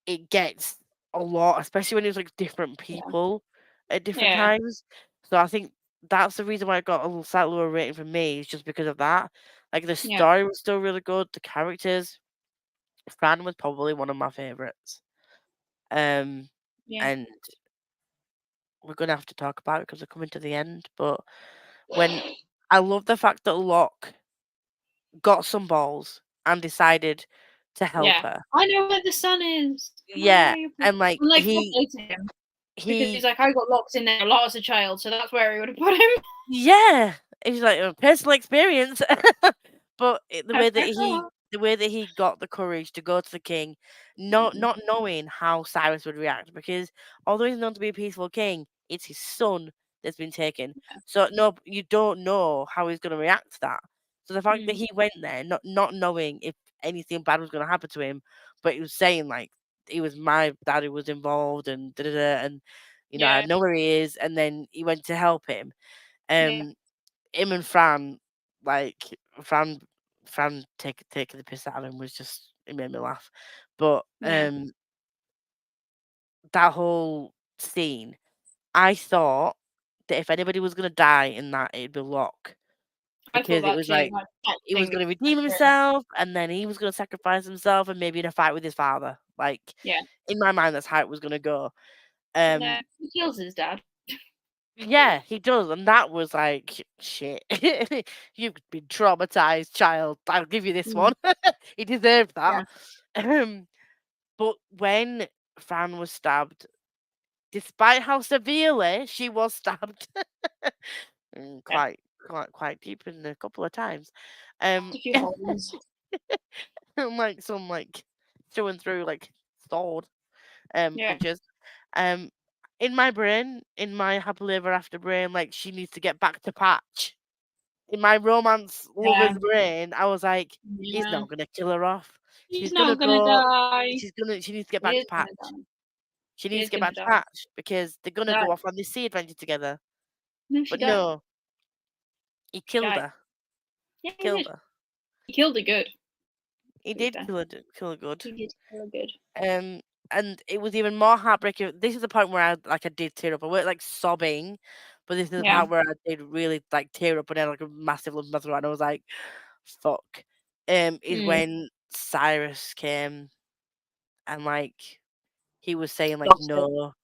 it gets a lot, especially when it's like different Yeah. people at different Yeah. times. So I think that's the reason why it got a little slightly lower rating from me, is just because of that. Like the Yeah. story was still really good, the characters. Fran was probably one of my favorites. Um, Yeah. and we're gonna have to talk about it because we're coming to the end. But when I love the fact that Locke got some balls and decided to help Yeah. her. I know where the sun is. I know Yeah, where you put. and like I'm like fair to him because he's he like, I got locked in there a lot as a child, so that's where he would have put him. yeah, it's like a personal experience. But the way that he got the courage to go to the king, Mhm. not knowing how Cyrus would react, because although he's known to be a peaceful king, it's his son that's been taken. So no, you don't know how he's going to react to that. So the fact that Mm. he went there, not knowing if anything bad was going to happen to him, but he was saying like it was my dad who was involved and da da da, and I Yeah. know where he is, and then he went to help him. Yeah. Um, him and Fran, like Fran, taking the piss out of him was just, it made me laugh. But Yeah. that whole scene, I thought that if anybody was gonna die in that, it'd be Locke, I thought because it that was too. like Like that he was thing. gonna redeem himself, and then he was gonna sacrifice himself, and maybe in a fight with his father. Like Yeah. in my mind, that's how it was gonna go. Um, No, he kills his dad. yeah, he does, and that was like shit. You've been traumatized, child. I'll give you this Mm. one. He deserved that. Yeah. Um, but when Fran was stabbed, despite how severely she was stabbed, Yeah. quite deep in a couple of times, um, A few holes. like some like through and through like sword Yeah. punches. Um, in my brain, in my happily ever after brain, like she needs to get back to Patch. In my romance Yeah. lover's brain, I was like, he's Yeah. not gonna kill her off. He's She's gonna not gonna go. die. She needs to get He back is to gonna Patch. die. She He needs is to get gonna back to die. Patch because they're gonna Die. go off on this sea adventure together. No, she But died. no, he She killed died. her. Yeah, he Killed did. her. He killed her good, He to be did fair. kill her good. He did kill her good. Um, and it was even more heartbreaking. This is the point where I did tear up. I weren't like sobbing, but this is the Yeah. part where I did really like tear up and then like a massive lump in my throat. And I was like, "Fuck." Is Mm. when Cyrus came and like he was saying like Lost it. no.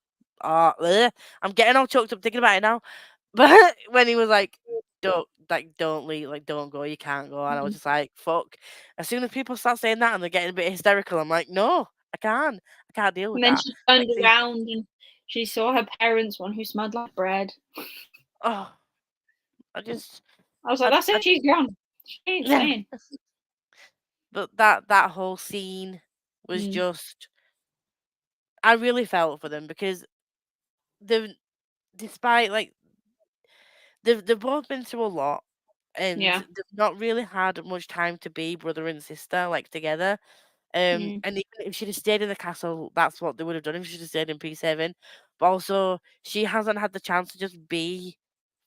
I'm getting all choked up thinking about it now. But when he was like, don't leave, like don't go, you can't go, and I was Mm. just like, fuck. As soon as people start saying that and they're getting a bit hysterical, I'm like, no, I can't deal with And then that. she turned Like the around and she saw her parents, one who smelled like bread. oh, I just I was like, that's I it, she's gone. She ain't yeah. staying. But that whole scene was Mm. just, I really felt for them because they, despite like they've both been through a lot, and Yeah. they've not really had much time to be brother and sister like together. Mm. And even if she'd have stayed in the castle, that's what they would have done if she'd have stayed in P7. But also, she hasn't had the chance to just be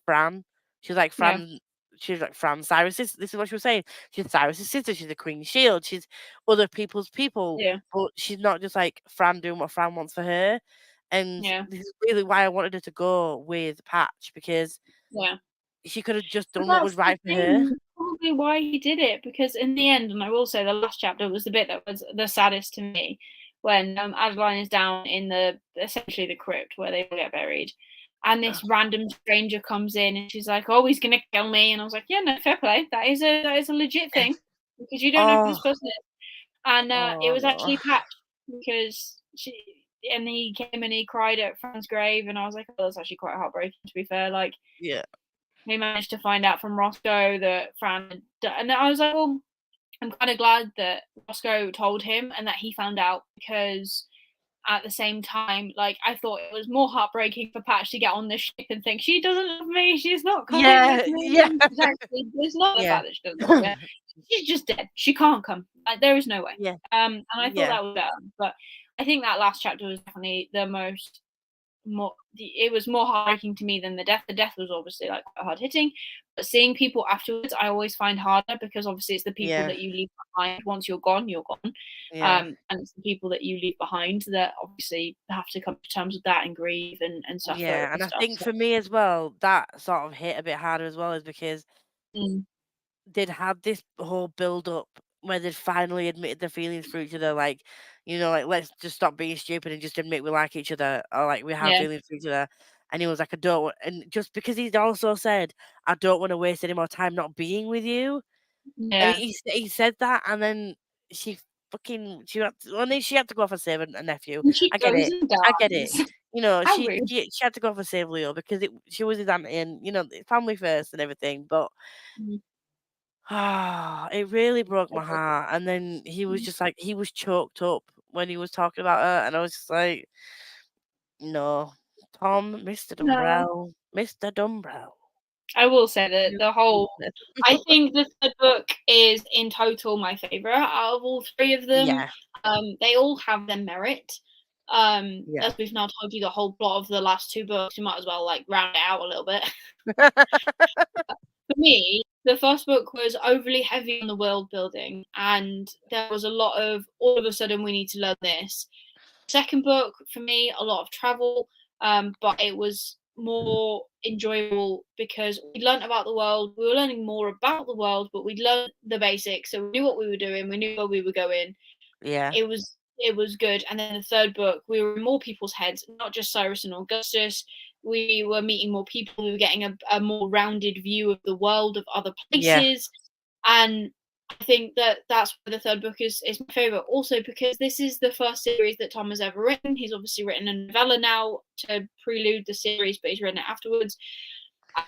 Fran. She's like Yeah. Fran. She's like Fran Cyrus's. This is what she was saying. She's Cyrus's sister. She's the Queen's Shield. She's other people's people. Yeah. But she's not just like Fran doing what Fran wants for her. And Yeah. this is really why I wanted her to go with Patch, because Yeah. she could have just But done what was that's the right for her. thing, probably why he did it, because in the end, and I will say the last chapter was the bit that was the saddest to me, when Adeline is down in the essentially the crypt where they all get buried, and Ugh. this random stranger comes in and she's like, "Oh, he's gonna kill me," and I was like, "Yeah, no, fair play. That is a legit thing because you don't know who Oh, this person is." And it was oh, actually Patch because she. And he came and he cried at Fran's grave, and I was like, "Oh, that's actually quite heartbreaking." To be fair, like yeah. we managed to find out from Roscoe that Fran had done, and I was like, well, I'm kind of glad that Roscoe told him and that he found out, because at the same time, like, I thought it was more heartbreaking for Patch to get on the ship and think she doesn't love me, she's not coming with Yeah, me. yeah, Exactly, it's not the yeah. fact that she doesn't love her. She's just dead. She can't come. Like, there is no way. Yeah, And I thought yeah, that was better, but I think that last chapter was definitely the most more. It was more heartbreaking to me than the death. The death was obviously like quite hard hitting, but seeing people afterwards, I always find harder, because obviously it's the people yeah, that you leave behind. Once you're gone, you're gone. yeah, And it's the people that you leave behind that obviously have to come to terms with that and grieve and suffer yeah, and and I stuff. think So, for me as well, that sort of hit a bit harder as well, is because mm, they'd had this whole build up where they'd finally admitted their feelings for each other, like, like, let's just stop being stupid and just admit we like each other, or like we have yeah, feelings for each other. And he was like, I don't want, and just because he'd also said, I don't want to waste any more time not being with you. And yeah. he said that, and then she she had to go off and save a nephew. And she I get goes it. and I get it. dies. How rude. She had to go off and save Leo because she was his auntie, and family first and everything. But Mm, it really broke I my get heart. And then he was it. just like, he was choked up when he was talking about her, and I was just like, no, Tom, Mr. No. Dumbrell, Mr. Dumbrell, I will say that you the whole goodness. I think the third book is in total my favourite out of all three of them. Yeah, They all have their merit. yeah, As we've now told you the whole plot of the last two books, you might as well like round it out a little bit. For me, the first book was overly heavy on the world building, and there was a lot of all of a sudden we need to learn this. Second book for me, a lot of travel, but it was more enjoyable because we learned about the world. We were learning more about the world, but we'd learned the basics, so we knew what we were doing. We knew where we were going. yeah, It was good. And then the third book, we were in more people's heads, not just Cyrus and Augustus. We were meeting more people. We were getting a more rounded view of the world, of other yeah, places, and I think that that's why the third book is my favorite. Also because this is the first series that Tom has ever written. He's obviously written a novella now to prelude the series, but he's written it afterwards.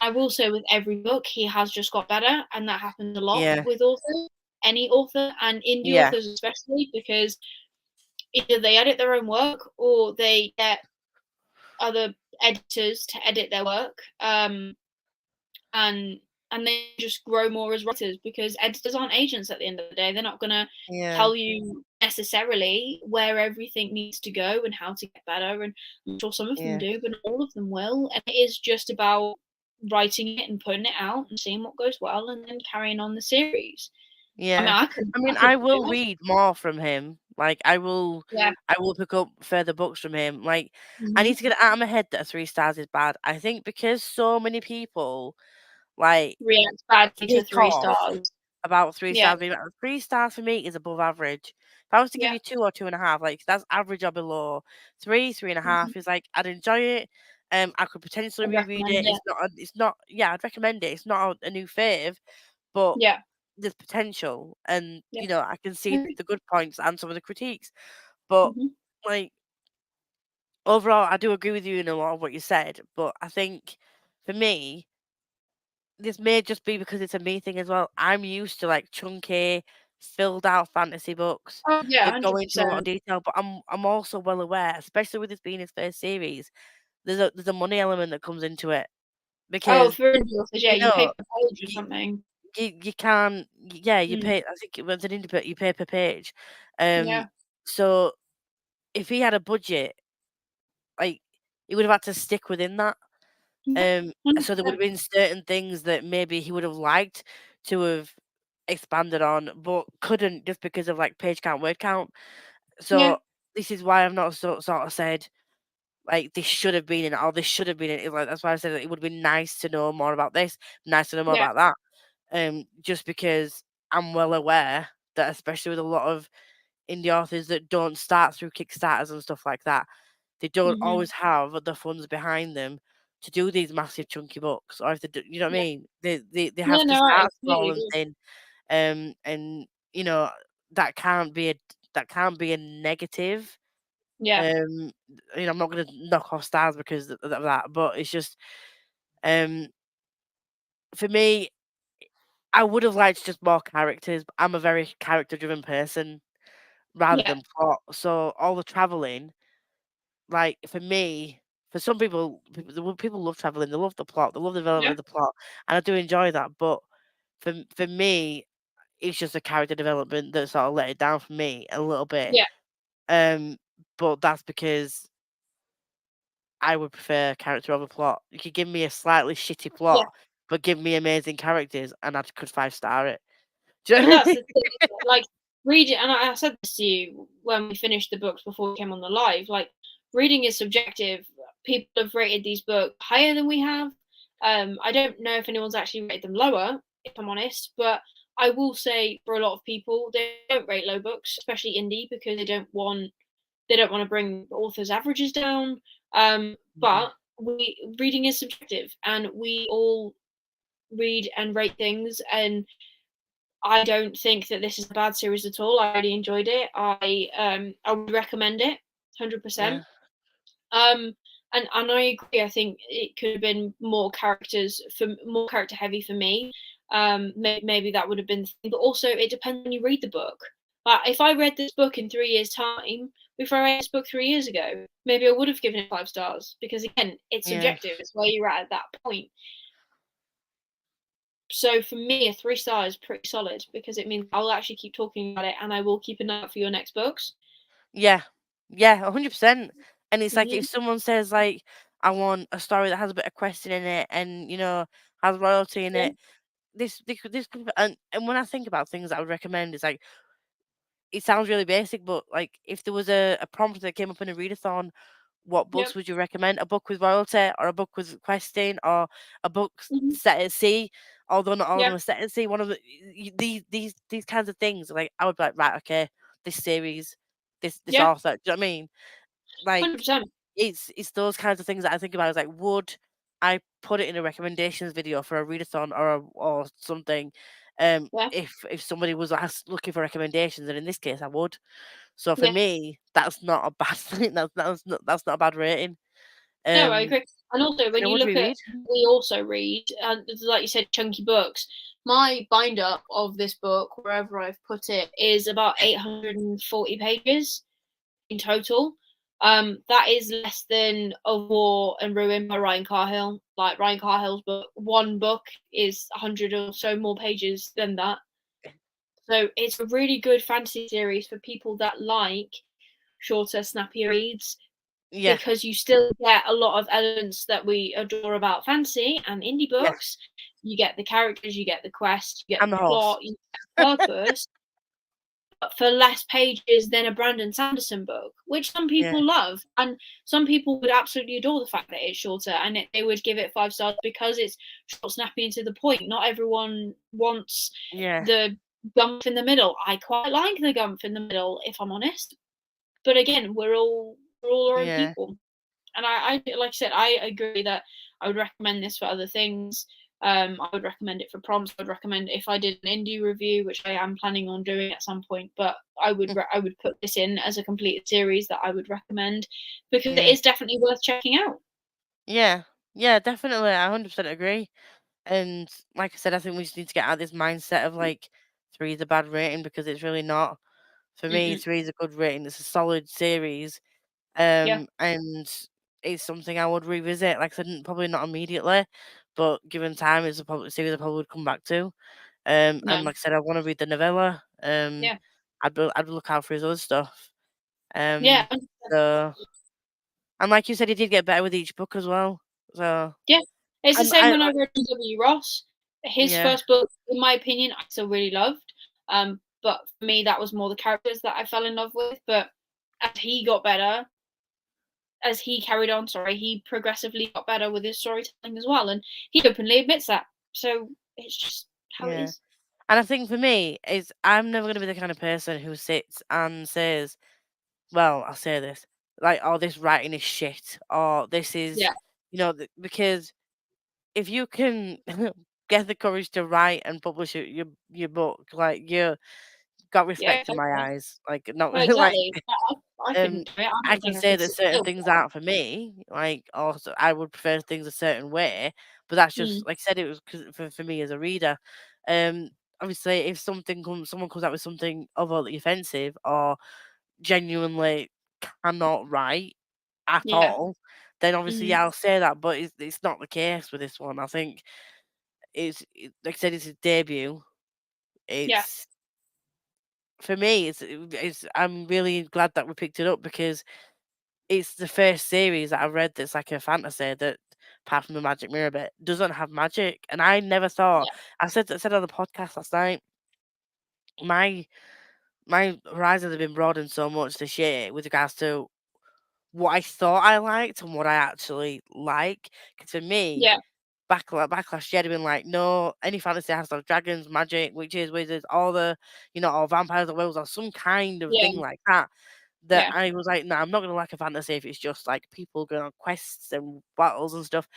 I will say with every book, he has just got better, and that happens a lot yeah, with authors, any author, and indie yeah, authors especially, because either they edit their own work or they get other editors to edit their work, and they just grow more as writers, because editors aren't agents at the end of the day. They're not going to yeah, tell you necessarily where everything needs to go and how to get better, and I'm sure some of them yeah, do, but not all of them will. And it is just about writing it and putting it out and seeing what goes well and then carrying on the series. I mean, yeah. I I mean, I couldn't do will it. read more from him. Like, Yeah. I will pick up further books from him. Like, I Mm-hmm. need to get it out of my head that a 3 stars is bad. I think because so many people like Reacts badly to kick three off stars. about three Yeah. stars being bad. 3 stars for me is above average. If I was to give Yeah. you 2 or 2.5, like that's average or below. Three, three and a Mm-hmm. half is like I'd enjoy it. I could potentially I'd reread recommend it. it. It's not. Yeah, I'd recommend it. It's not a new fave, but Yeah. there's potential, and Yeah. I can see the good points and some of the critiques. But Mm-hmm. like overall, I do agree with you in a lot of what you said. But I think for me, this may just be because it's a me thing as well. I'm used to like chunky, filled out fantasy books Oh yeah, that go into a lot of 100%. detail. But I'm also well aware, especially with this being his first series, there's a money element that comes into it Oh, because for indie authors, yeah, you you pay know per page or you something. you can yeah you Mm. pay. I think it was an indie you pay per page. Um, Yeah. so if he had a budget, like he would have had to stick within that. Yeah, So there would 100%. have been certain things that maybe he would have liked to have expanded on, but couldn't just because of like page count, word count. Yeah. So this is why I've not sort of said like this should have been in it or this should have been in it. Like that's why I said that it would be nice to know more about this, nice to know more Yeah. about that. Just because I'm well aware that especially with a lot of indie authors that don't start through Kickstarters and stuff like that, they don't Mhm. always have the funds behind them to do these massive chunky books, or if they do, you know what I Yeah. mean? They Yeah, have to no, I start completely small and agree. thin, and that can't be a negative. Yeah. Um, I'm not going to knock off stars because of that, but it's just um for me, I would have liked just more characters, but I'm a very character-driven person rather Yeah, than plot. So all the traveling, like for me, for some people, people love traveling. They love the plot. They love the development yeah, of the plot, and I do enjoy that. But for me, it's just a character development that sort of let it down for me a little bit. yeah, Um, but that's because I would prefer character over plot. You could give me a slightly shitty yeah. plot, but give me amazing characters, and I could 5-star it. Do you know But what I that's mean? the thing, isn't it? Like reading, and I said this to you when we finished the books before we came on the live. Like reading is subjective. People have rated these books higher than we have. I don't know if anyone's actually rated them lower, if I'm honest. But I will say for a lot of people, they don't rate low books, especially indie, because they don't want to bring the author's averages down. Mhm. But we reading is subjective, and we all read and rate things, and I don't think that this is a bad series at all. I really enjoyed it. I would recommend it, 100%. Yeah, Um, and I agree. I think it could have been more character heavy for me. Maybe that would have been the thing. But also, it depends when you read the book. If I read this book in 3 years' time, if I read this book 3 years ago, maybe I would have given it 5 stars because again, it's yeah, subjective. It's where you're at that point. So for me, a 3 star is pretty solid because it means I'll actually keep talking about it and I will keep an eye out for your next books. yeah, yeah, 100%. And it's like if Hmm. someone says like, "I want a story that has a bit of question in it, and has royalty in Yeah, it," this could, and when I think about things that I would recommend, it's like it sounds really basic, but like if there was a prompt that came up in a readathon, what books yep, would you recommend? A book with royalty, or a book with questing, or a book hmm, set at sea? Although not all of yeah, them are set at sea, one of these kinds of things, like I would be like, right, okay, this series, this yeah, author. Do you know what I mean? Like 100%. it's those kinds of things that I think about. Is like, would I put it in a recommendations video for a readathon or something? Yeah, If somebody was looking for recommendations, and in this case, I would. So for yeah. me, that's not a bad thing. That's not a bad rating. No, I Um, agree. And also, and when I you would look at reread. we also read, and like you said, chunky books. My binder of this book, wherever I've put it, is about 840 pages in total. That is less than Of War and Ruin by Ryan Carhill. Like Ryan Carhill's book, one book is 100 or so more pages than that. So it's a really good fantasy series for people that like shorter, snappier reads Yeah, because you still get a lot of elements that we adore about fantasy and indie yeah, books. You get the characters, you get the quest, you get and the the horse. plot, you get the purpose, for less pages than a Brandon Sanderson book, which some Yeah, people love. And some people would absolutely adore the fact that it's shorter and they would give it 5 stars because it's short, snappy, and to the point. Not everyone wants yeah, the gumph in the middle. I quite like the gumph in the middle, if I'm honest. But again, we're all our own yeah, people. And I like I said, I agree that I would recommend this for other things. I would recommend it for prompts. I would recommend if I did an indie review, which I am planning on doing at some point. But I would put this in as a completed series that I would recommend because it yeah, is definitely worth checking out. yeah, yeah. Definitely, I 100% agree. And like I said, I think we just need to get out of this mindset of like three is a bad rating, because it's really not. For me, Mm-mm. three is a good rating. It's a solid series. Yeah, And it's something I would revisit. Like I said, probably not immediately, but given time, it's a probably series I probably would come back to. no, And like I said, I want to read the novella. yeah, I'd look out for his other stuff. yeah, Um, so and like you said, he did get better with each book as well. So yeah. It's the and same when I read W. Ross. His yeah, first book, in my opinion, I still really loved. But for me, that was more the characters that I fell in love with. But as he got better, as he carried on, sorry, he progressively got better with his storytelling as well, and he openly admits that. So it's just how it yeah. is. And I think for me is I'm never gonna be the kind of person who sits and says, well, I'll say this, like, "Oh, this writing is shit," or "This is," Yeah, because if you can get the courage to write and publish your book, like, got Yeah, respect in my totally. eyes. Like, not Well, like, exactly. I um, couldn't do it. I I don't can think I say could that sit certain still things for that aren't for me, like, also I would prefer things a certain way, but that's long. just like I said, it was 'cause for me as a reader. Um, Obviously, if someone comes out with something overly offensive or genuinely cannot write at Yeah. all, then obviously, Mhm. yeah, I'll say that, but it's not the case with this one. I think like I said, it's his debut. Yeah. It's for me, it's I'm really glad that we picked it up because it's the first series that I've read that's like a fantasy that, apart from the magic mirror bit, doesn't have magic. And I never thought. Yeah. I said on the podcast last night, my my horizons have been broadened so much this year with regards to what I thought I liked and what I actually like. Because for me, Yeah. back last year, I'd been like, no, any fantasy has to have dragons, magic, witches, wizards, all the, or vampires or werewolves or some kind of thing Yeah. like that. That Yeah. I was like, no, I'm not gonna like a fantasy if it's just like people going on quests and battles and stuff.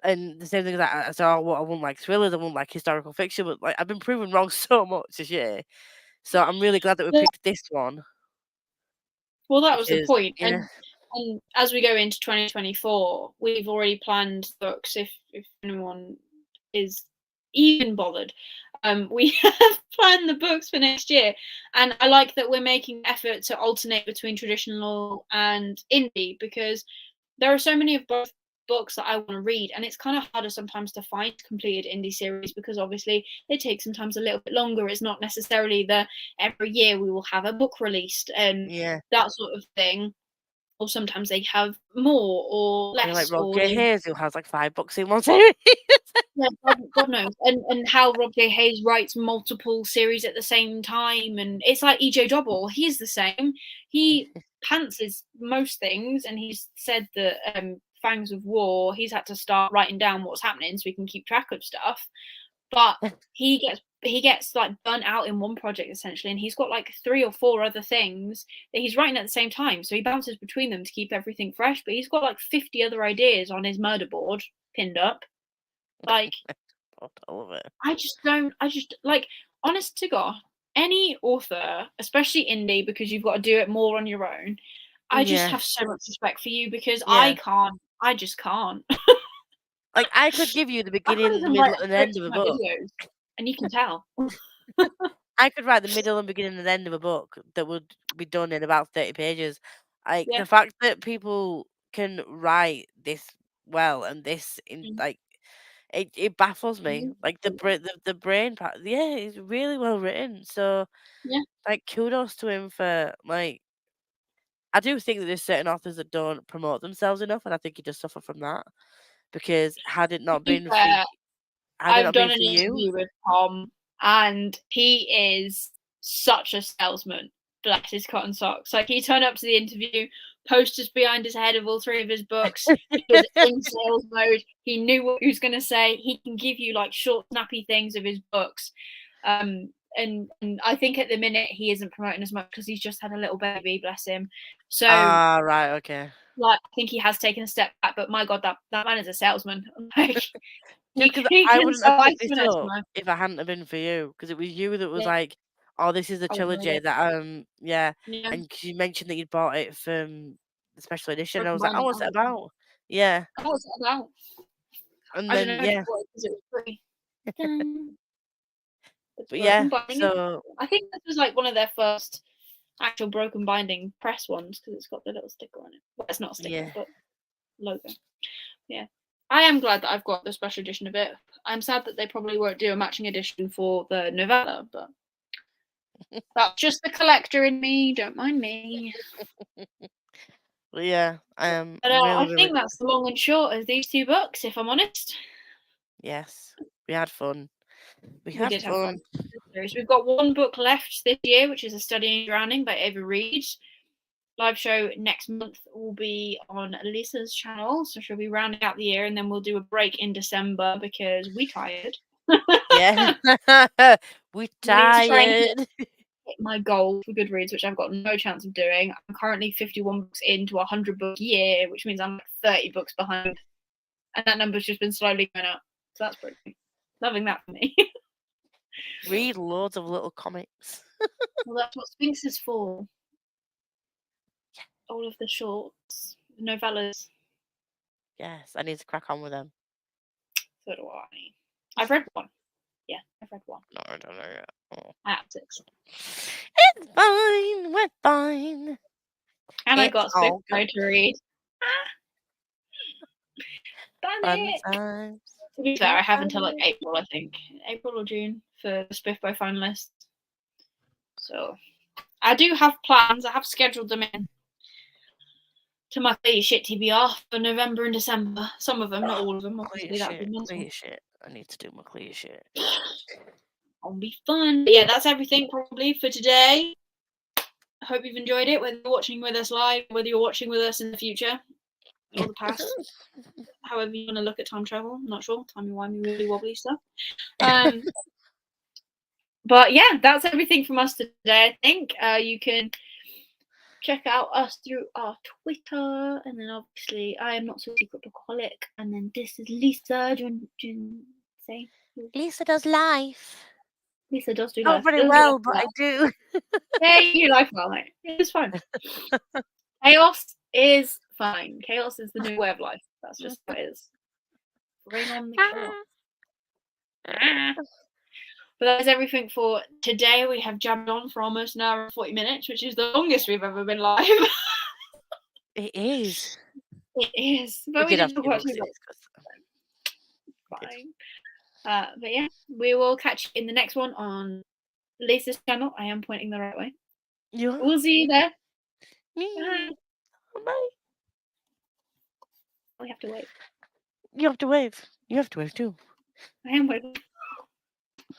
And the same thing as that, I said, oh, well, I wouldn't like thrillers, I wouldn't like historical fiction, but like I've been proven wrong so much this year. So I'm really glad that we Yeah. picked this one Well, that was the because point. yeah, And as we go into 2024, we've already planned books if anyone is even bothered. We have planned the books for next year, and I like that we're making effort to alternate between traditional and indie because there are so many of both books that I want to read, and it's kind of harder sometimes to find completed indie series because obviously they take sometimes a little bit longer. It's not necessarily the every year we will have a book released and yeah. that sort of thing, or sometimes they have more or Like less, Rob or J. they Hayes, who has like 5 books in one series. yeah, God knows, and how Rob J. Hayes writes multiple series at the same time, and it's like EJ Dobble. He's the same. He pantses most things, and he's said that Fangs of War, he's had to start writing down what's happening so he can keep track of stuff. But he gets like burnt out in one project essentially, and he's got like 3 or 4 other things that he's writing at the same time. So he bounces between them to keep everything fresh. But he's got like 50 other ideas on his murder board pinned up. Like All of it. I just like, honest to God, any author, especially indie, because you've got to do it more on your own. I just Yeah, have so much respect for you because I yeah. can't. I just can't. Like I could give you the I can't beginning, the even write middle, a and the script end of for a my book. videos, and you can tell. I could write the middle and beginning and end of a book that would be done in about 30 pages. Like Yeah. the fact that people can write this well and this in Mm. like it baffles me. Mm. Like the brain part, yeah, it's really well written. So Yeah. like kudos to him for like I do think that there's certain authors that don't promote themselves enough, and I think he does suffer from that because To be fair, had it I've not done been an for you, interview with Tom, and he is such a salesman. Bless his cotton socks. Like, he turned up to the interview, posters behind his head of all 3 of his books. He was in sales mode. He knew what he was going to say. He can give you like short, snappy things of his books. And I think at the minute he isn't promoting as much because he's just had a little baby, bless him. So ah, right, okay. like, I think he has taken a step back. But my God, that man is a salesman. Like, Just because he I can wouldn't have sell picked ice this cream up eczema. if I hadn't have been for you, because it was you that was Yeah, like, "Oh, this is the I wouldn't read trilogy it. that, yeah," Yeah, and 'cause you mentioned that you'd bought it from the special edition, and I broken was like, "Oh, binding. what's it about?" Yeah, Oh, what's it about? and I don't then know. I just yeah, bought it because it was free. Dun. It's but broken yeah, binding. so I think this was like one of their first actual broken binding press ones because it's got the little sticker on it. Well, it's not a sticker, yeah, but logo. Yeah. I am glad that I've got the special edition of it. I'm sad that they probably won't do a matching edition for the novella, but that's just the collector in me. Don't mind me. but yeah, But I'm really, I really think that's the long and short of these 2 books, if I'm honest. yes, we had fun. We We had did have fun. fun. We've got 1 book left this year, which is A Study in Drowning by Ava Reid. Live show next month will be on Lisa's channel, so she'll be rounding out the year, and then we'll do a break in December because we tired. Yeah, we I need to try and tired. hit my goal for Goodreads, which I've got no chance of doing. I'm currently 51 books into a 100-book year, which means I'm like 30 books behind, and that number's just been slowly going up. So that's pretty loving that for me. Read loads of little comics. Well, that's what Sphinx is for. All of the shorts, novellas. Yes, I need to crack on with them. So do I. I've read one. Yeah, I've read one. No, I don't know yet. Oh. I have 6. It's fine. We're fine. And I It's got Sphinx all good. to read. Done Fun it! times. To be fair, I have until like April, I think. April or June for the Spiffbo finalists. So I do have plans. I have scheduled them in to my clear shit TBR for November and December. Some of them, not all of them. Clear Obviously, that'd be shit. mental. Clear shit. I need to do my clear shit. It'll be fun. But yeah, that's everything probably for today. I hope you've enjoyed it, whether you're watching with us live, whether you're watching with us in the future or the past. However you want to look at time travel. I'm not sure. Timey-wimey, really wobbly stuff. But yeah, that's everything from us today, I think. You can check out us through our Twitter, and then obviously I am not so secret bookaholic, and then this is Lisa. Do you want to say? Lisa does life. Lisa does do Not life. very well, but I do. Yeah, you do life well, mate. It's fine. Chaos is fine. Chaos is the new way of life. That's just what it is. Bring on the chaos. But that is everything for today. We have jammed on for almost an hour and 40 minutes, which is the longest we've ever been live. It is. It is. But We did have talk to about do fine. But yeah, we will catch you in the next one on Lisa's channel. I am pointing the right way. Yeah. We'll see you there. Bye. Bye. We have to wait. You have to wave. You have to wave too. I am waving.